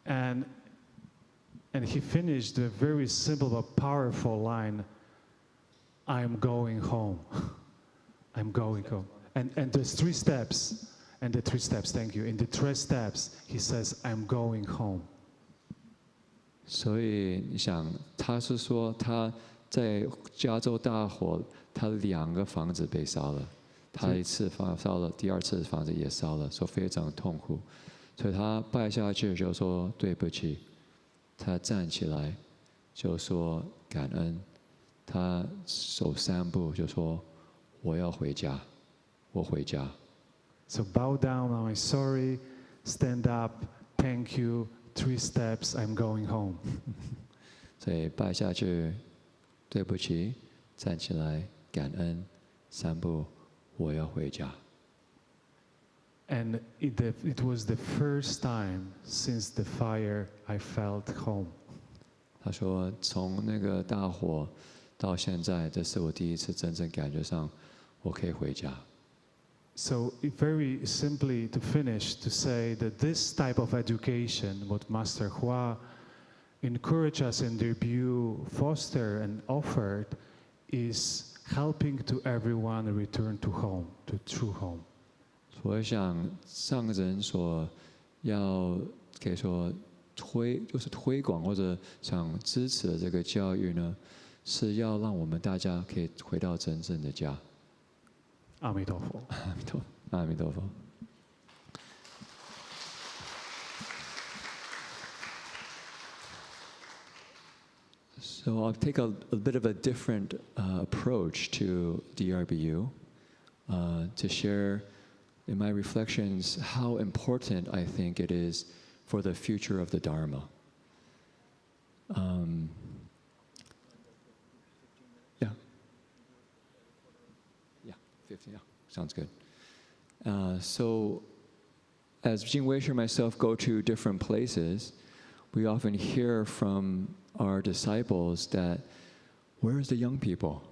And he finished a very simple but powerful line, I'm going home. I'm going home. And there's 3 steps. And the 3 steps, thank you. In the 3 steps, he says, I'm going home. 所以你想，他是说他在加州大火，他2个房子被烧了，他一次烧了，第2次房子也烧了，说非常痛苦，所以他拜下去就说对不起，他站起来就说感恩，他走3步就说我要回家，我回家。So bow down, I'm sorry, stand up, thank you, 3 steps, I'm going home. 所以拜下去，对不起，站起来，感恩，3步，我要回家。And it was the first time since the fire I felt home. 他说，从那个大火到现在，这是我第一次真正感觉上，我可以回家。So very simply to finish, to say that this type of education, what Master Hua encouraged us in DRBU, foster and offered, is helping to everyone return to home, to true home. 我想上人所要可以说推广或者想支持的这个教育呢，是要让我们大家可以回到真正的家。阿弥陀佛。阿弥陀佛，阿弥陀佛。So I'll take a bit of a different approach to DRBU to share in my reflections how important I think it is for the future of the Dharma. Yeah, 15, yeah, sounds good. So as Jing Weisher and myself go to different places, we often hear from our disciples that, where's the young people?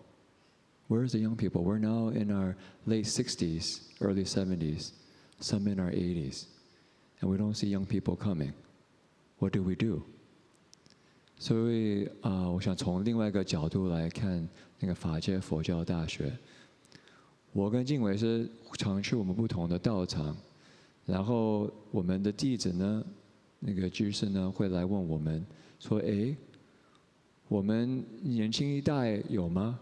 Where's the young people? We're now in our late 60s, early 70s, some in our 80s, and we don't see young people coming. What do we do? 所以我想从另外一个角度来看那个法界佛教大学。我跟静伟是常去我们不同的道场，然后我们的弟子呢，那个居士呢会来问我们说：“哎，我们年轻一代有吗？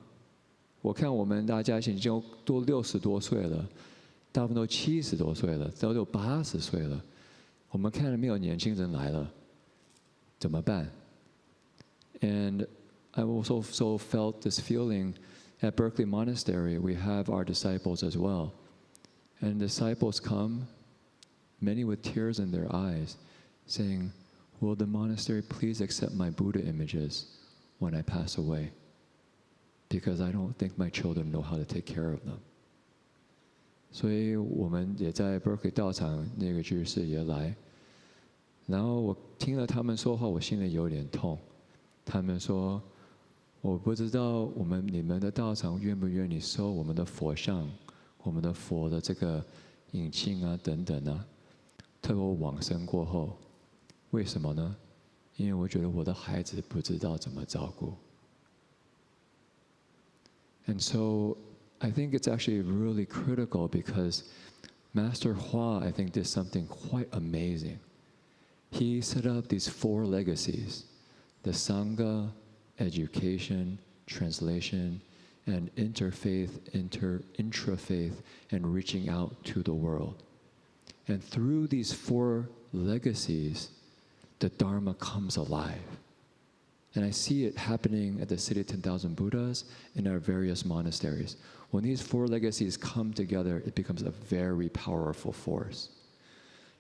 我看我们大家已经都60多岁了，大部分都70多岁了，都有80岁了。我们看了没有年轻人来了，怎么办？” And I also felt this feeling at Berkeley Monastery. We have our disciples as well, and disciples come, many with tears in their eyes, saying, "Will the monastery please accept my Buddha images when I pass away? Because I don't think my children know how to take care of them." 所以我们也在 Berkeley 道场那个居士也来，然后我听了他们说话，我心里有点痛。他们说：“我不知道你们的道场愿不愿意收我们的佛像，我们的佛的这个引磬啊等等啊，特别我往生过后，为什么呢？因为我觉得我的孩子不知道怎么照顾。” And so I think it's actually really critical because Master Hua, I think, did something quite amazing. He set up these 4 legacies: the Sangha, education, translation, and interfaith, intrafaith, and reaching out to the world. And through these 4 legacies, the Dharma comes alive. And I see it happening at the City of 10,000 Buddhas in our various monasteries. When these 4 legacies come together, it becomes a very powerful force.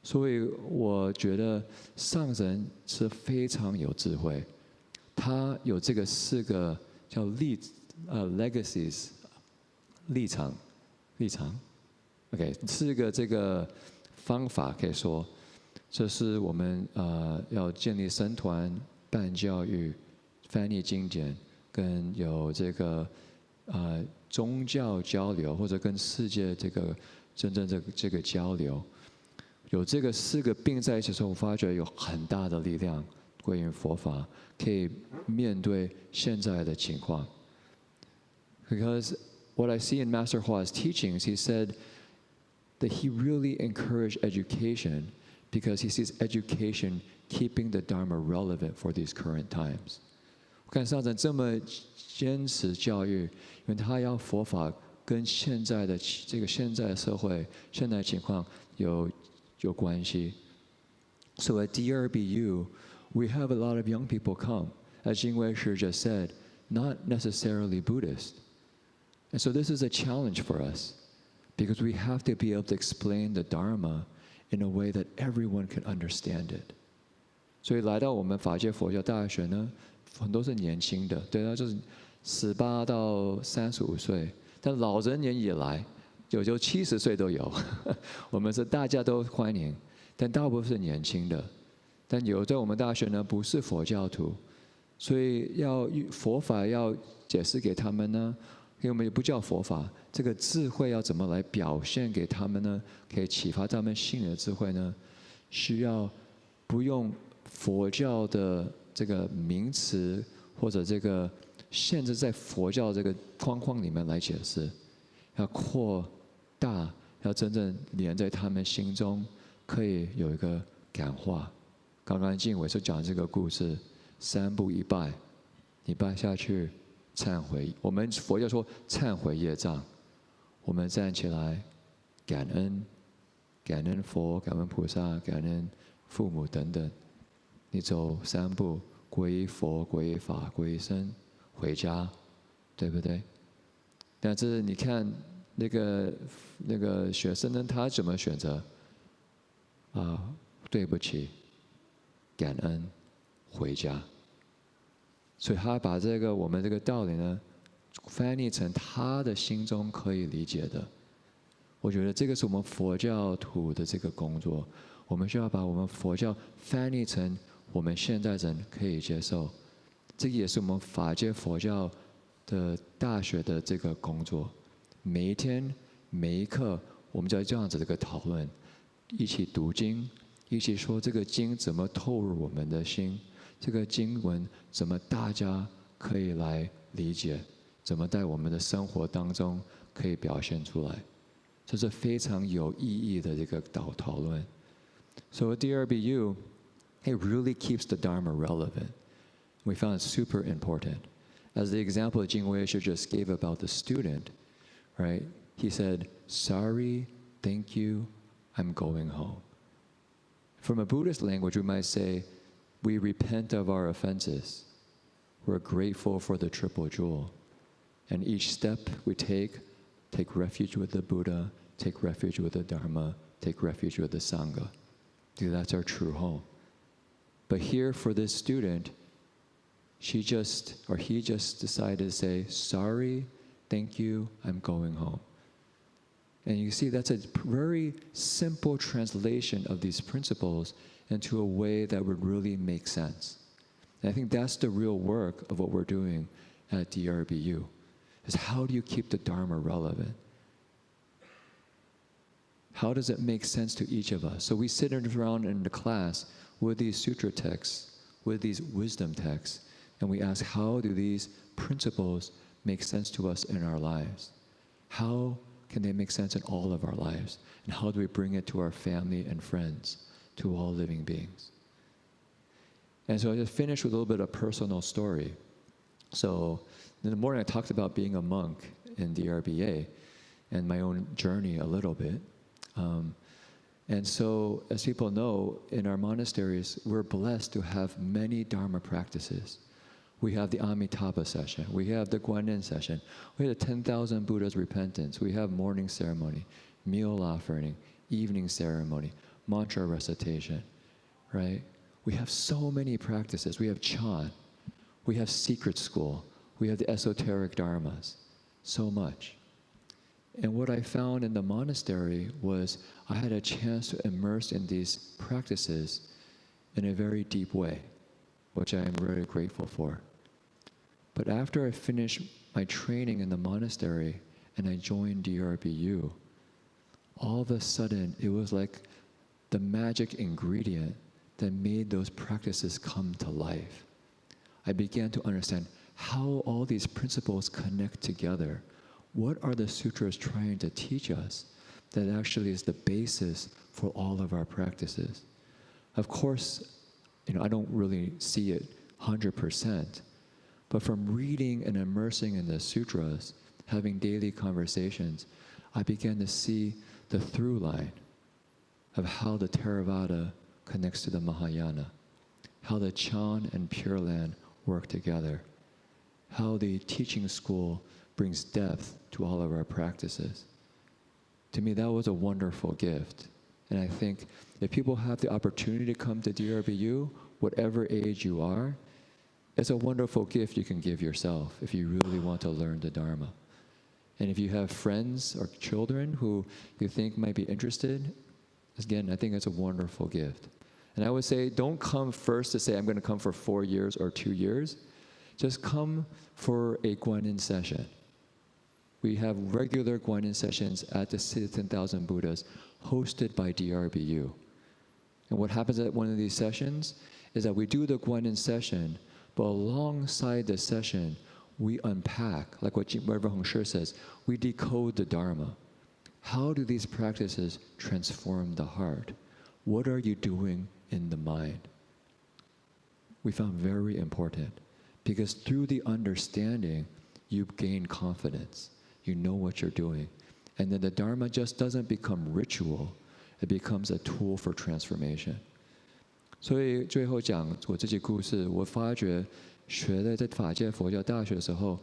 所以我觉得上人是非常有智慧，他有这个4个叫legacies 立场 ，OK， 4个这个方法可以说，这是我们要建立僧团、办教育、翻译经典，跟有这个宗教交流，或者跟世界这个真正这个交流。有这个4个并在一起的时候，我发觉有很大的力量归于佛法，可以面对现在的情况。Because what I see in Master Hua's teachings, he said that he really encouraged education because he sees education keeping the Dharma relevant for these current times. 我看上人这么坚持教育，因为他要佛法跟现在的现在社会、现在情况有关系。So at DRBU, we have a lot of young people come, as Jing Wei Shi just said, not necessarily Buddhist. And so this is a challenge for us, because we have to be able to explain the Dharma in a way that everyone can understand it. 所以来到我们法界佛教大学呢，很多是年轻的，对啊，就是18到35岁，但老人也来，有70岁都有。我们是大家都欢迎，但大部分是年轻的。但有在我们大学呢，不是佛教徒，所以佛法要解释给他们呢，因为我们也不叫佛法，这个智慧要怎么来表现给他们呢？可以启发他们心灵的智慧呢？需要不用佛教的这个名词或者这个限制在佛教这个框框里面来解释，要扩大，要真正连在他们心中，可以有一个感化。刚刚静伟就讲这个故事，3步一拜，你拜下去，忏悔。我们佛教说忏悔业障，我们站起来，感恩，感恩佛，感恩菩萨，感恩父母等等。你走3步，皈依佛，皈依法，皈依僧，回家，对不对？但是你看那个学生呢，他怎么选择？对不起，感恩，回家。所以他把我们这个道理呢，翻译成他的心中可以理解的。我觉得这个是我们佛教徒的这个工作，我们需要把我们佛教翻译成我们现在人可以接受。这也是我们法界佛教的大学的这个工作。每一天每一刻，我们就要这样子这个讨论，一起读经，一起说这个经怎么透入我们的心，这个经文怎么大家可以来理解，怎么在我们的生活当中可以表现出来，这是非常有意义的这个讨论。So at DRBU, it really keeps the Dharma relevant. We found it super important. As the example that Jing Wei Shi just gave about the student, right? He said, sorry, thank you, I'm going home. From a Buddhist language, we might say, we repent of our offenses. We're grateful for the triple jewel. And each step we take refuge with the Buddha, take refuge with the Dharma, take refuge with the Sangha. That's our true home. But here for this student, he just decided to say, sorry, thank you, I'm going home. And you see, that's a very simple translation of these principles into a way that would really make sense. And I think that's the real work of what we're doing at DRBU, is how do you keep the Dharma relevant? How does it make sense to each of us? So we sit around in the class with these sutra texts, with these wisdom texts, and we ask, how do these principles make sense to us in our lives? How can they make sense in all of our lives? And how do we bring it to our family and friends, to all living beings? And so I just finished with a little bit of personal story. So in the morning I talked about being a monk in the DRBA and my own journey a little bit. And so, as people know, in our monasteries, we're blessed to have many Dharma practices. We have the Amitabha session. We have the Guanyin session. We have the 10,000 Buddhas repentance. We have morning ceremony, meal offering, evening ceremony, mantra recitation, right? We have so many practices. We have chant. We have secret school. We have the esoteric dharmas. So much. And what I found in the monastery was I had a chance to immerse in these practices in a very deep way, which I am very grateful for. But after I finished my training in the monastery and I joined DRBU, all of a sudden it was like the magic ingredient that made those practices come to life. I began to understand how all these principles connect together. What are the sutras trying to teach us that actually is the basis for all of our practices? Of course, I don't really see it 100%, but from reading and immersing in the sutras, having daily conversations, I began to see the through line of how the Theravada connects to the Mahayana, how the Chan and Pure Land work together, how the teaching school brings depth to all of our practices. To me, that was a wonderful gift. And I think if people have the opportunity to come to DRBU, whatever age you are, it's a wonderful gift you can give yourself if you really want to learn the Dharma. And if you have friends or children who you think might be interested, again, I think it's a wonderful gift. And I would say, don't come first to say, I'm going to come for 4 years or 2 years. Just come for a Guanyin session. We have regular Guanyin sessions at the City of 10,000 Buddhas hosted by DRBU. And what happens at one of these sessions is that we do the Guanyin session, but alongside the session, we unpack, like what Reverend Heng Sure says, we decode the Dharma. How do these practices transform the heart? What are you doing in the mind? We found very important, because through the understanding, you gain confidence. You know what you're doing. And then the Dharma just doesn't become ritual, it becomes a tool for transformation. 所以最后讲我自己故事，我发觉学的在法界佛教大学的时候，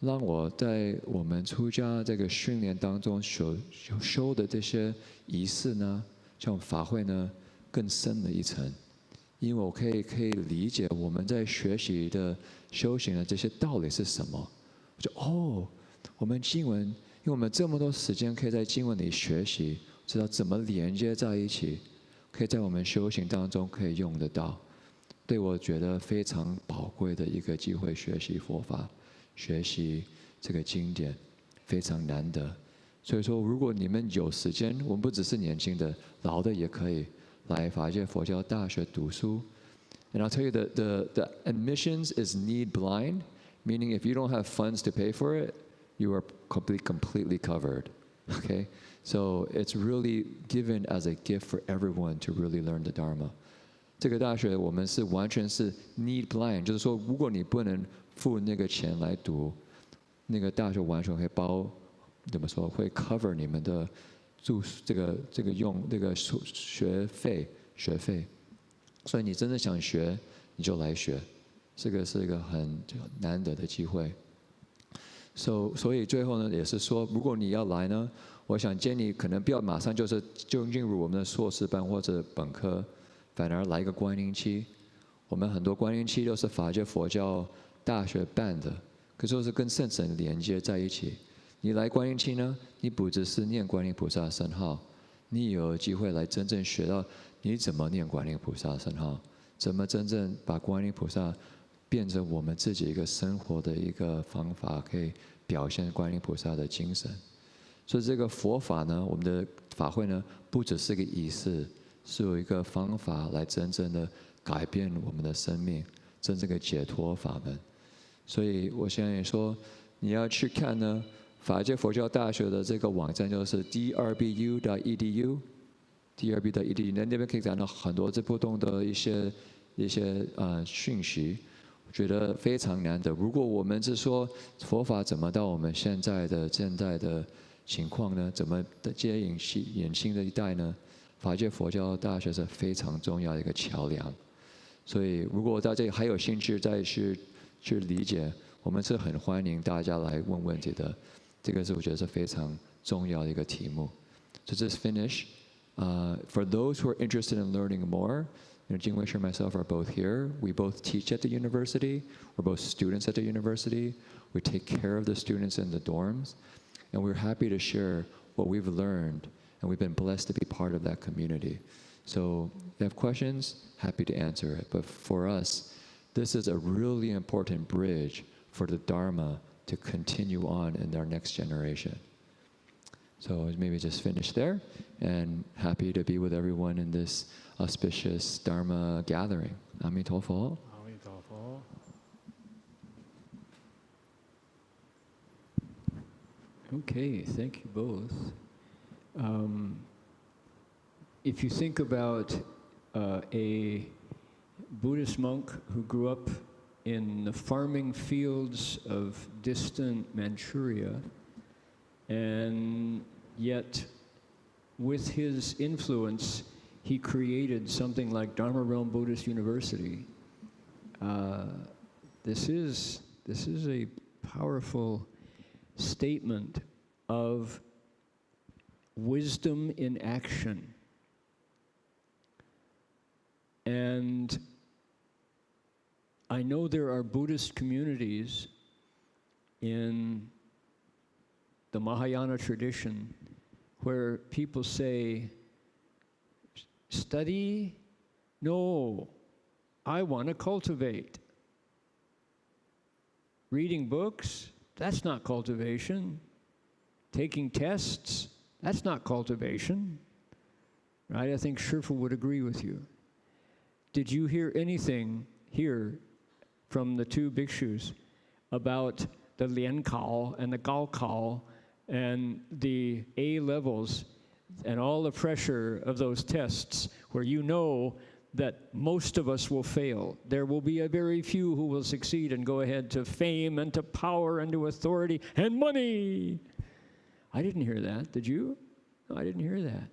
让我在我们出家这个训练当中修的这些仪式呢，像法会呢，更深了一层。因为我可以理解我们在学习的修行的这些道理是什么。我就我们经文，因为我们这么多时间可以在经文里学习，知道怎么连接在一起，可以在我们修行当中可以用得到。对我觉得非常宝贵的一个机会，学习佛法，学习这个经典，非常难得。所以说，如果你们有时间，我们不只是年轻的，老的也可以来法界佛教大学读书。And I'll tell you that the admissions is need blind, meaning if you don't have funds to pay for it, you are completely covered. Okay, so it's really given as a gift for everyone to really learn the Dharma. 这个大学我们是完全是 need blind， 就是说，如果你不能付那个钱来读，那个大学完全会怎么说？会 cover 你们的这个用这个学费。所以你真的想学，你就来学，这个是一个很难得的机会。所以最后呢，也是说，如果你要来呢，我想建议可能不要马上就进入我们的硕士班或者本科，反而来一个观音期。我们很多观音期都是法界佛教大学办的，可是都是跟圣神连接在一起。你来观音期呢，你不只是念观音菩萨圣号，你有机会来真正学到你怎么念观音菩萨圣号，怎么真正把观音菩萨变成我们自己一个生活的一个方法，可以表现观音菩萨的精神。所以这个佛法呢，我们的法会呢，不只是个仪式，是有一个方法来真正的改变我们的生命，真正的解脱法门。所以我现在也说，你要去看呢，法界佛教大学的这个网站就是 DRBU.edu，DRBU.edu， 那边可以看到很多这波动的一些讯息。我觉得非常难得。如果我们是说佛法怎么到我们现在的情况呢？怎么接引新的一代呢？法界佛教大学是非常重要的一个桥梁。所以，如果大家还有兴趣再去理解，我们是很欢迎大家来问问题的。这个是我觉得是非常重要的一个题目。So just finish. For those who are interested in learning more, Jingwei and myself are both here. We both teach at the university. We're both students at the university. We take care of the students in the dorms. And we're happy to share what we've learned. And we've been blessed to be part of that community. So if you have questions, happy to answer it. But for us, this is a really important bridge for the Dharma to continue on in our next generation. So maybe just finish there, and happy to be with everyone in this auspicious Dharma gathering. Amitofo. Amitofo. Okay, thank you both. If you think about a Buddhist monk who grew up in the farming fields of distant Manchuria, and yet with his influence, he created something like Dharma Realm Buddhist University. This is a powerful statement of wisdom in action. And I know there are Buddhist communities in the Mahayana tradition where people say, study? No, I want to cultivate. Reading books? That's not cultivation. Taking tests? That's not cultivation. Right? I think Shifu would agree with you. Did you hear anything here from the two bhikshus about the Lian Kao and the Gao Kao and the A levels and all the pressure of those tests where you know that most of us will fail? There will be a very few who will succeed and go ahead to fame and to power and to authority and money. I didn't hear that. Did you? No, I didn't hear that.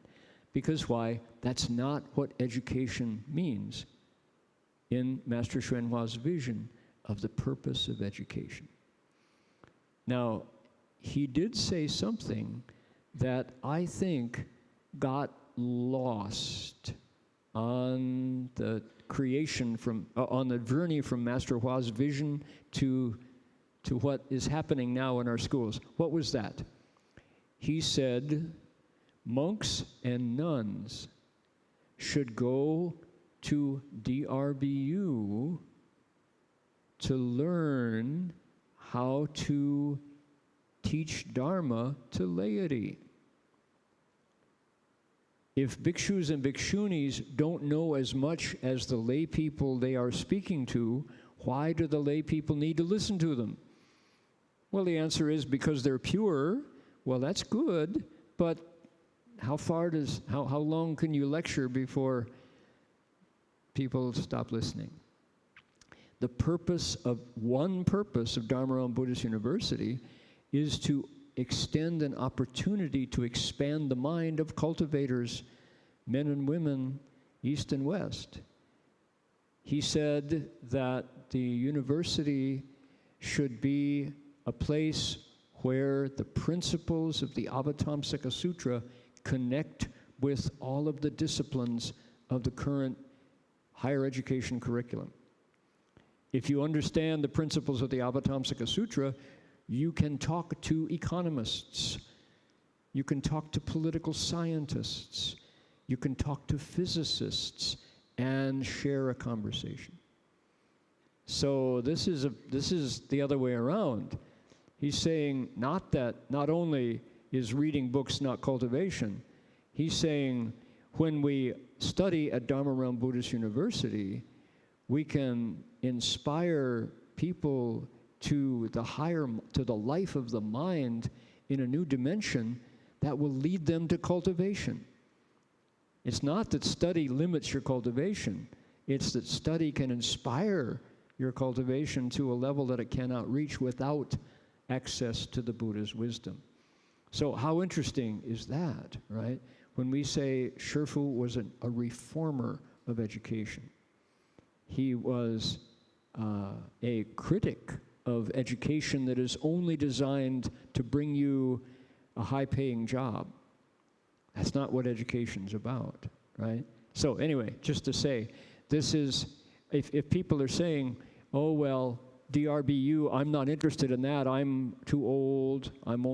Because why? That's not what education means in Master Hsuan vision of the purpose of education. Now, he did say something that I think got lost on the creation from, on the journey from Master Hua's vision to what is happening now in our schools. What was that? He said, monks and nuns should go to DRBU to learn how to teach Dharma to laity. If bhikshus and bhikshunis don't know as much as the lay people they are speaking to, why do the lay people need to listen to them? Well, the answer is because they're pure. Well, that's good, but how long can you lecture before people stop listening? One purpose of Dharma Realm Buddhist University is to extend an opportunity to expand the mind of cultivators, men and women, East and West. He said that the university should be a place where the principles of the Avatamsaka Sutra connect with all of the disciplines of the current higher education curriculum. If you understand the principles of the Avatamsaka Sutra, you can talk to economists, you can talk to political scientists, you can talk to physicists and share a conversation. So this is the other way around. He's saying not only is reading books not cultivation, he's saying when we study at Dharma Realm Buddhist University, we can inspire people to the life of the mind in a new dimension that will lead them to cultivation. It's not that study limits your cultivation, it's that study can inspire your cultivation to a level that it cannot reach without access to the Buddha's wisdom. So how interesting is that, right? When we say Shifu was a reformer of education, he was a critic of education that is only designed to bring you a high-paying job. That's not what education's about, right? So anyway, just to say, this is, if people are saying, oh, well, DRBU, I'm not interested in that, I'm too old, I'm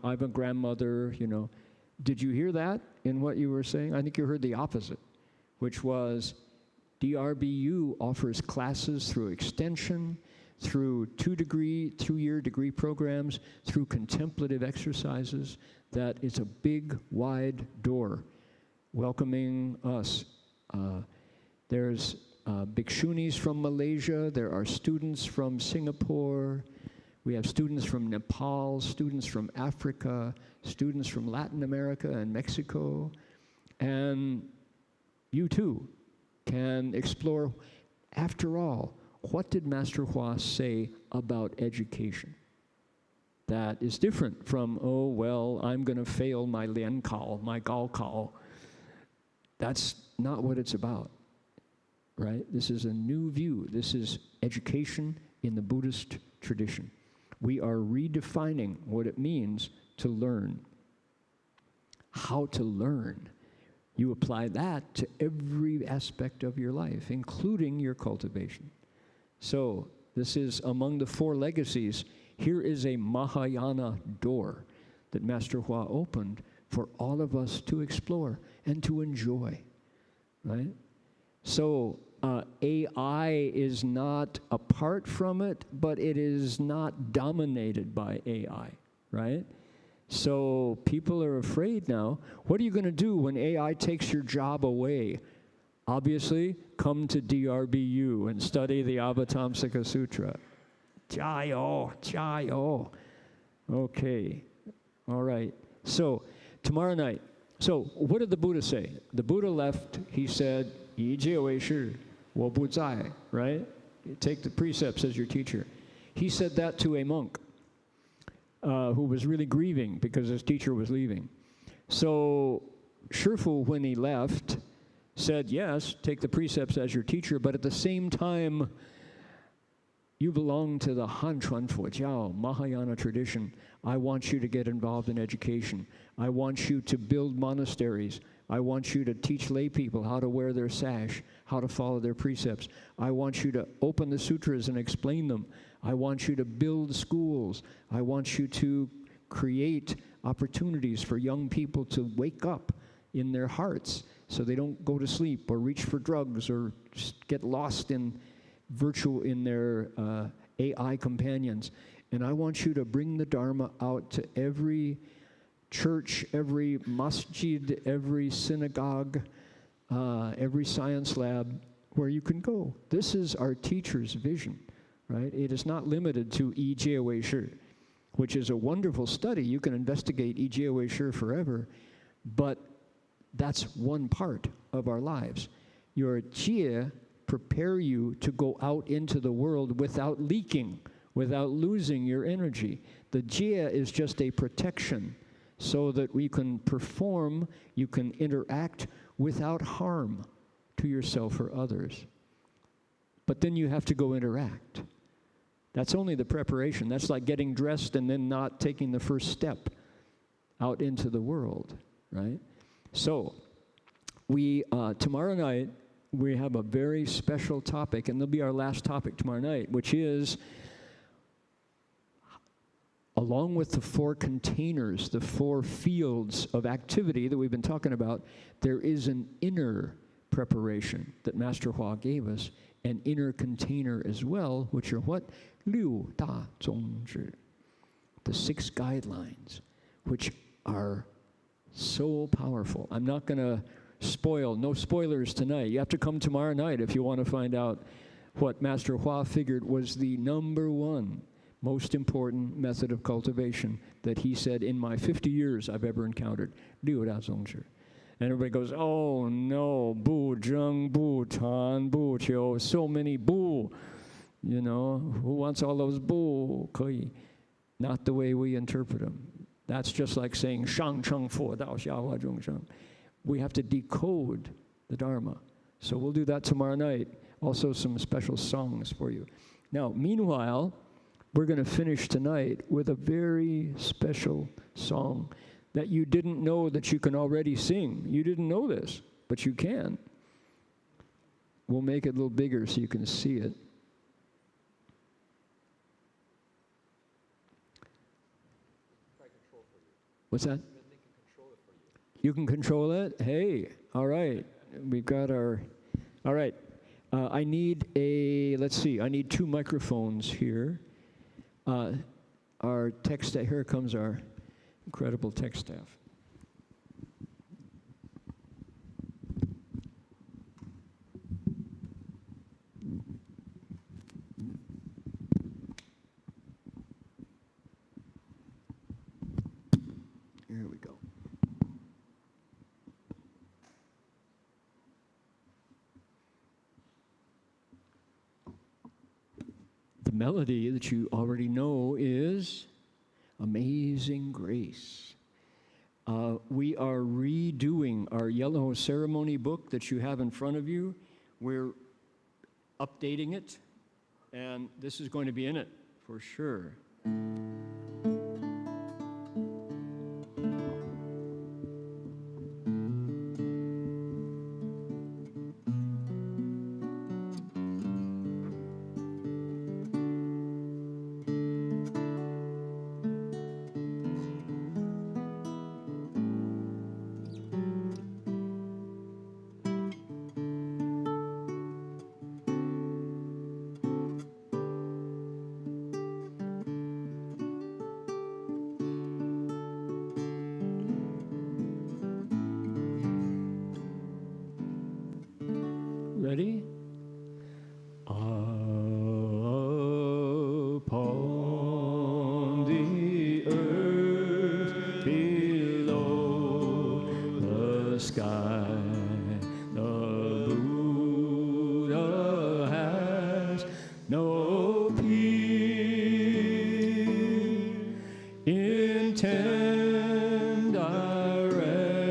a grandmother, you know. Did you hear that in what you were saying? I think you heard the opposite, which was DRBU offers classes through extension, through two-year degree programs, through contemplative exercises, that it's a big, wide door welcoming us. There's bhikshunis from Malaysia, there are students from Singapore, we have students from Nepal, students from Africa, students from Latin America and Mexico, and you too can explore, after all, what did Master Hua say about education? That is different from, oh, well, I'm going to fail my lian kao, my gao kao. That's not what it's about, right? This is a new view. This is education in the Buddhist tradition. We are redefining what it means to learn. How to learn. You apply that to every aspect of your life, including your cultivation. So, this is among the 4 legacies. Here is a Mahayana door that Master Hua opened for all of us to explore and to enjoy, right? So, AI is not apart from it, but it is not dominated by AI, right? So people are afraid now. What are you going to do when AI takes your job away? Obviously, come to DRBU and study the Avatamsaka Sutra. Jiao, jiao. Okay, all right. So tomorrow night, so what did the Buddha say? The Buddha left, he said, 以戒为师, 我不在, right? You take the precepts as your teacher. He said that to a monk who was really grieving because his teacher was leaving. So Shifu, when he left, said, yes, take the precepts as your teacher, but at the same time, you belong to the Han Chuan Fujiao, Mahayana tradition. I want you to get involved in education. I want you to build monasteries. I want you to teach lay people how to wear their sash, how to follow their precepts. I want you to open the sutras and explain them. I want you to build schools. I want you to create opportunities for young people to wake up in their hearts so they don't go to sleep or reach for drugs or get lost in their AI companions. And I want you to bring the Dharma out to every church, every masjid, every synagogue, every science lab where you can go. This is our teacher's vision, right? It is not limited to Yi Jie Wei Shi, which is a wonderful study. You can investigate Yi Jie Wei Shi forever, but that's one part of our lives. Your Jie prepare you to go out into the world without leaking, without losing your energy. The Jie is just a protection so that we can perform, you can interact without harm to yourself or others. But then you have to go interact. That's only the preparation. That's like getting dressed and then not taking the first step out into the world, right? So, we, tomorrow night, we have a very special topic, and it'll be our last topic tomorrow night, which is, along with the 4 containers, the 4 fields of activity that we've been talking about, there is an inner preparation that Master Hua gave us, an inner container as well, which are what? 6大宗旨, the 6 guidelines, which are so powerful. I'm not going to spoil, no spoilers tonight. You have to come tomorrow night if you want to find out what Master Hua figured was the #1 most important method of cultivation that he said in my 50 years I've ever encountered. 6大宗旨. And everybody goes, oh no, 不争, 不谈, 不求, so many 不. You know, who wants all those 不? 可以. Not the way we interpret them. That's just like saying 上乘佛道下化众生. We have to decode the Dharma. So we'll do that tomorrow night. Also some special songs for you. Now, meanwhile, we're going to finish tonight with a very special song that you didn't know that you can already sing. You didn't know this, but you can. We'll make it a little bigger so you can see it. What's that? You can control it? Hey, all right. We've got our, all right. I need a, let's see, I need 2 microphones here. Our tech staff, here comes our incredible tech staff. Here we go. melody that you already know is Amazing Grace. We are redoing our yellow ceremony book that you have in front of you. We're updating it, and this is going to be in it for sure. Ready? Upon the earth below the sky, the Buddha has no peer. In 10 directions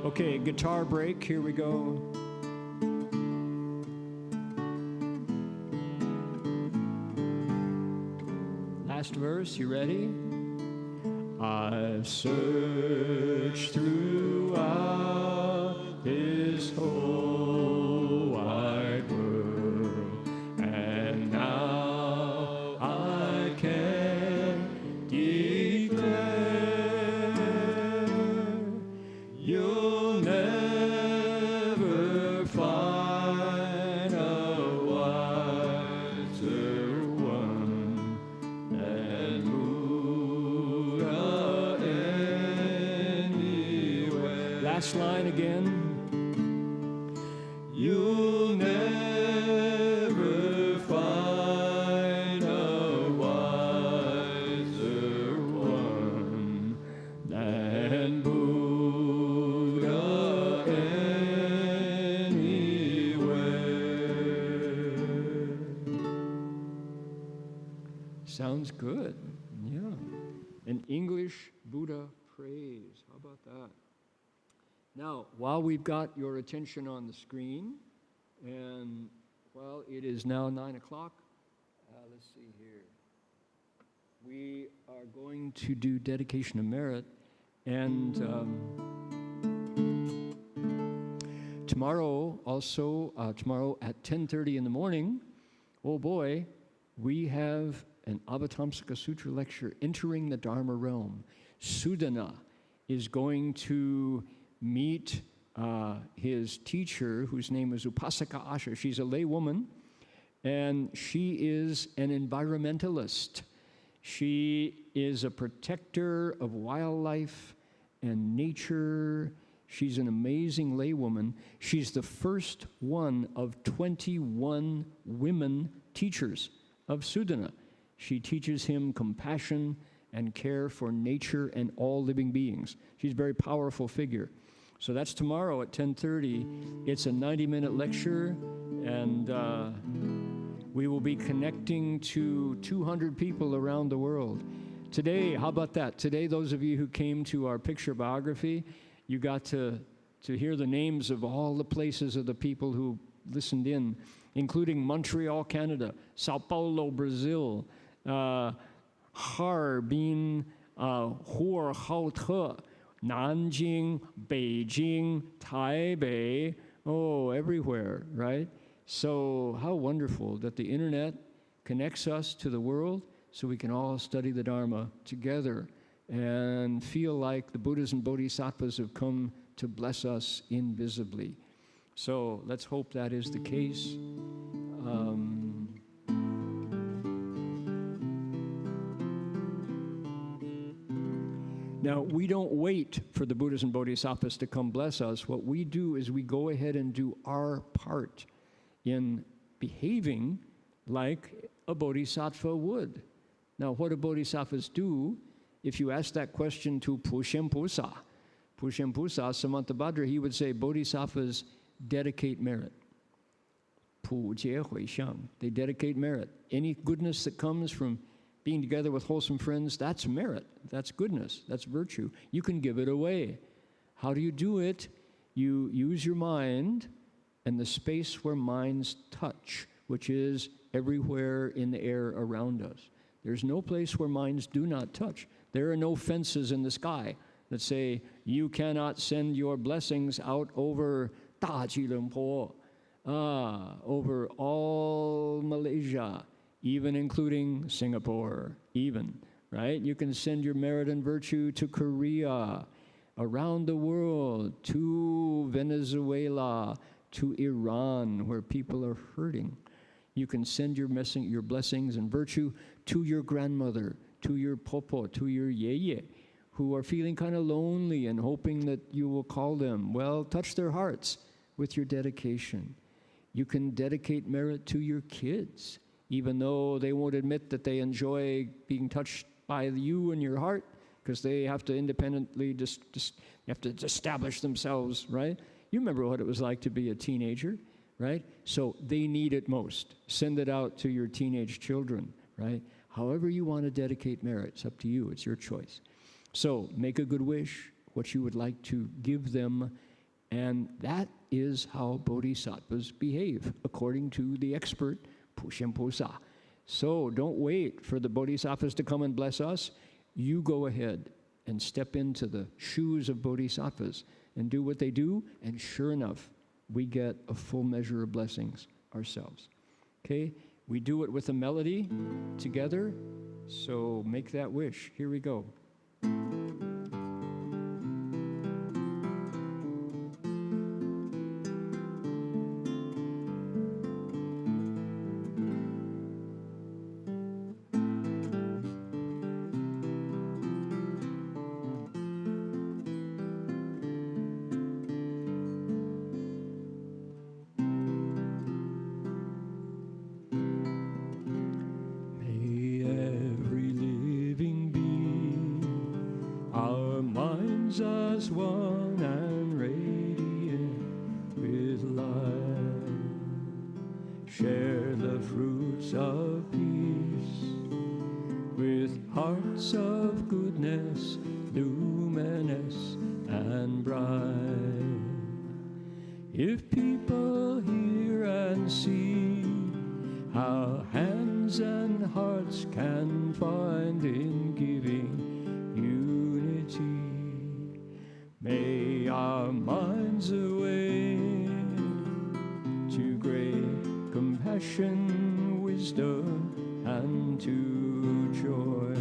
Okay, guitar break, here we go. Last verse, you ready? I've searched throughout this whole wide world, and now I can declare you'll never find a wiser one than Buddha anywhere. Last line again. You'll never find a wiser one than Buddha anywhere. Sounds good, yeah. An English Buddha praise, how about that? Now, while we've got your attention on the screen, and while it is now 9 o'clock, let's see here. We are going to do dedication of merit, and tomorrow also, tomorrow at 10:30 in the morning, oh boy, we have an Avatamsaka Sutra lecture, Entering the Dharma Realm. Sudana is going to meet his teacher, whose name is Upasaka Asha. She's a lay woman, and she is an environmentalist. She is a protector of wildlife and nature. She's an amazing laywoman. She's the first one of 21 women teachers of Sudana. She teaches him compassion and care for nature and all living beings. She's a very powerful figure. So that's tomorrow at 10:30. It's a 90-minute lecture, and we will be connecting to 200 people around the world. Today, how about that? Today, those of you who came to our picture biography, you got to hear the names of all the places of the people who listened in, including Montreal, Canada, Sao Paulo, Brazil, Harbin, Huarhaote, Nanjing, Beijing, Taipei, everywhere, right? So how wonderful that the internet connects us to the world so we can all study the Dharma together and feel like the Buddhas and Bodhisattvas have come to bless us invisibly. So let's hope that is the case. Now, we don't wait for the Buddhas and Bodhisattvas to come bless us. What we do is we go ahead and do our part in behaving like a bodhisattva would. Now, what do bodhisattvas do? If you ask that question to Pushempusa, Samantabhadra, he would say bodhisattvas dedicate merit. They dedicate merit. Any goodness that comes from being together with wholesome friends, that's merit, that's goodness, that's virtue. You can give it away. How do you do it? You use your mind and the space where minds touch, which is everywhere in the air around us. There's no place where minds do not touch. There are no fences in the sky that say, you cannot send your blessings out over Dajilumpo, over all Malaysia, even including Singapore, right? You can send your merit and virtue to Korea, around the world, to Venezuela, to Iran, where people are hurting. You can send your blessings and virtue to your grandmother, to your popo, to your yeye, who are feeling kind of lonely and hoping that you will call them. Well, touch their hearts with your dedication. You can dedicate merit to your kids, even though they won't admit that they enjoy being touched by you and your heart, because they have to independently have to establish themselves, right? You remember what it was like to be a teenager, right? So they need it most. Send it out to your teenage children, right? However you want to dedicate merit, it's up to you. It's your choice. So make a good wish, what you would like to give them, and that is how bodhisattvas behave, according to the expert, Pushempusa. So don't wait for the bodhisattvas to come and bless us. You go ahead and step into the shoes of bodhisattvas and do what they do, and sure enough, we get a full measure of blessings ourselves. Okay? We do it with a melody together, so make that wish. Here we go. to joy.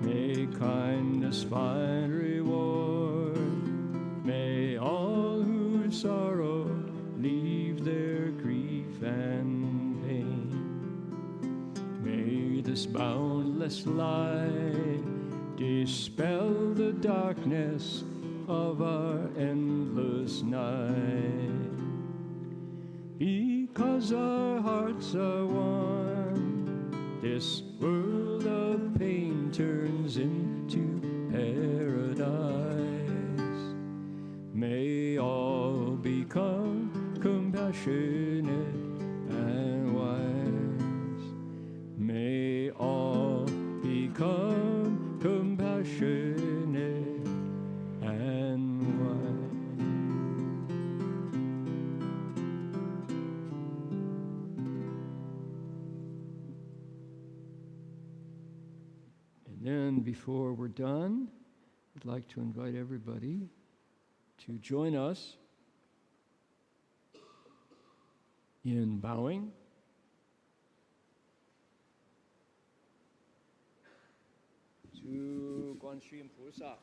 May kindness find reward. May all who sorrow leave their grief and pain. May this boundless light dispel the darkness of our endless night. Because our hearts are one, this world of pain turns into paradise. May all become compassionate and wise. May all become compassionate and wise. And then before we're done, I'd like to invite everybody to join us in bowing. To Guanxin Pusa.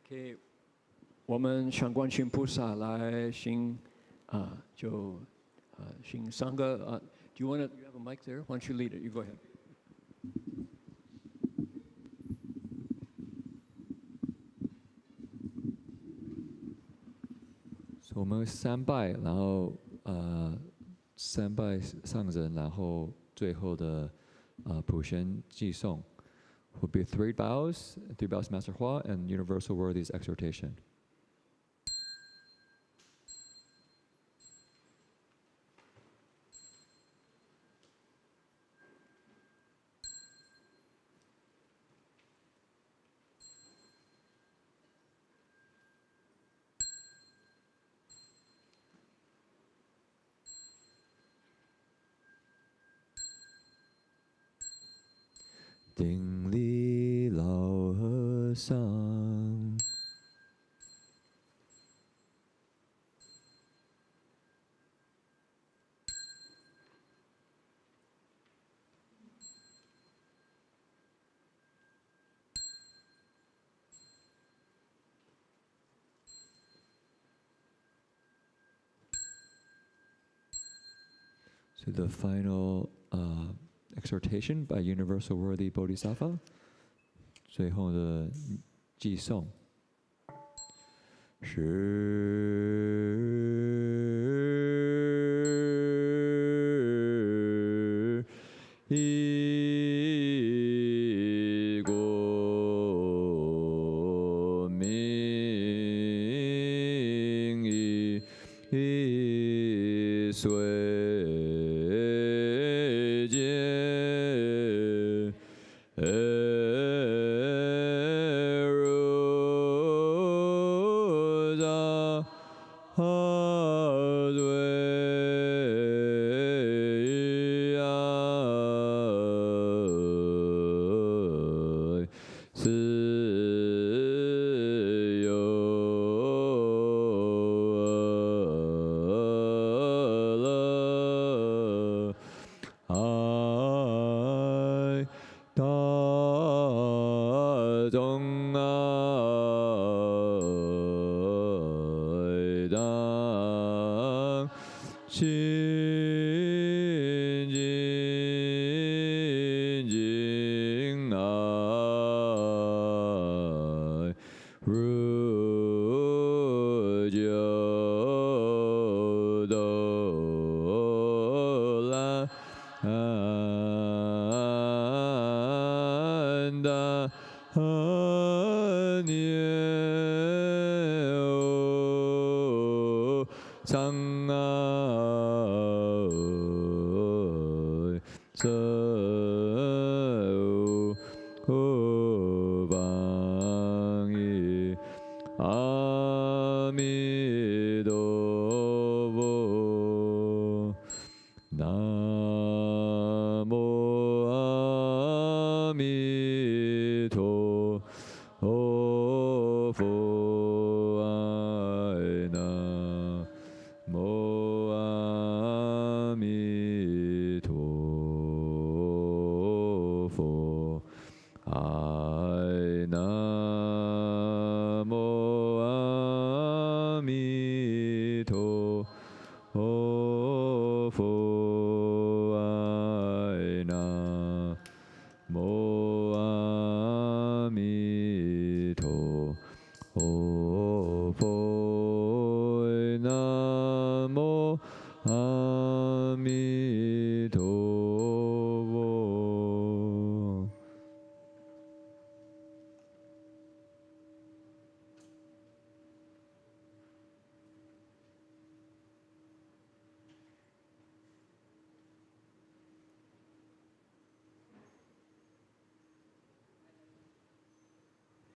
Okay, 我们向观世音菩萨来行行三个Do you want to? You have a mic there? Why don't you lead it? You go ahead. 我们三拜，然后三拜上人，然后最后的普贤寄颂 will be three bows Master Hua, and Universal Worthy's exhortation. Ding li lao he sang. So the final exhortation by Universal Worthy Bodhisattva, 最后的寄颂是一国民一岁。sang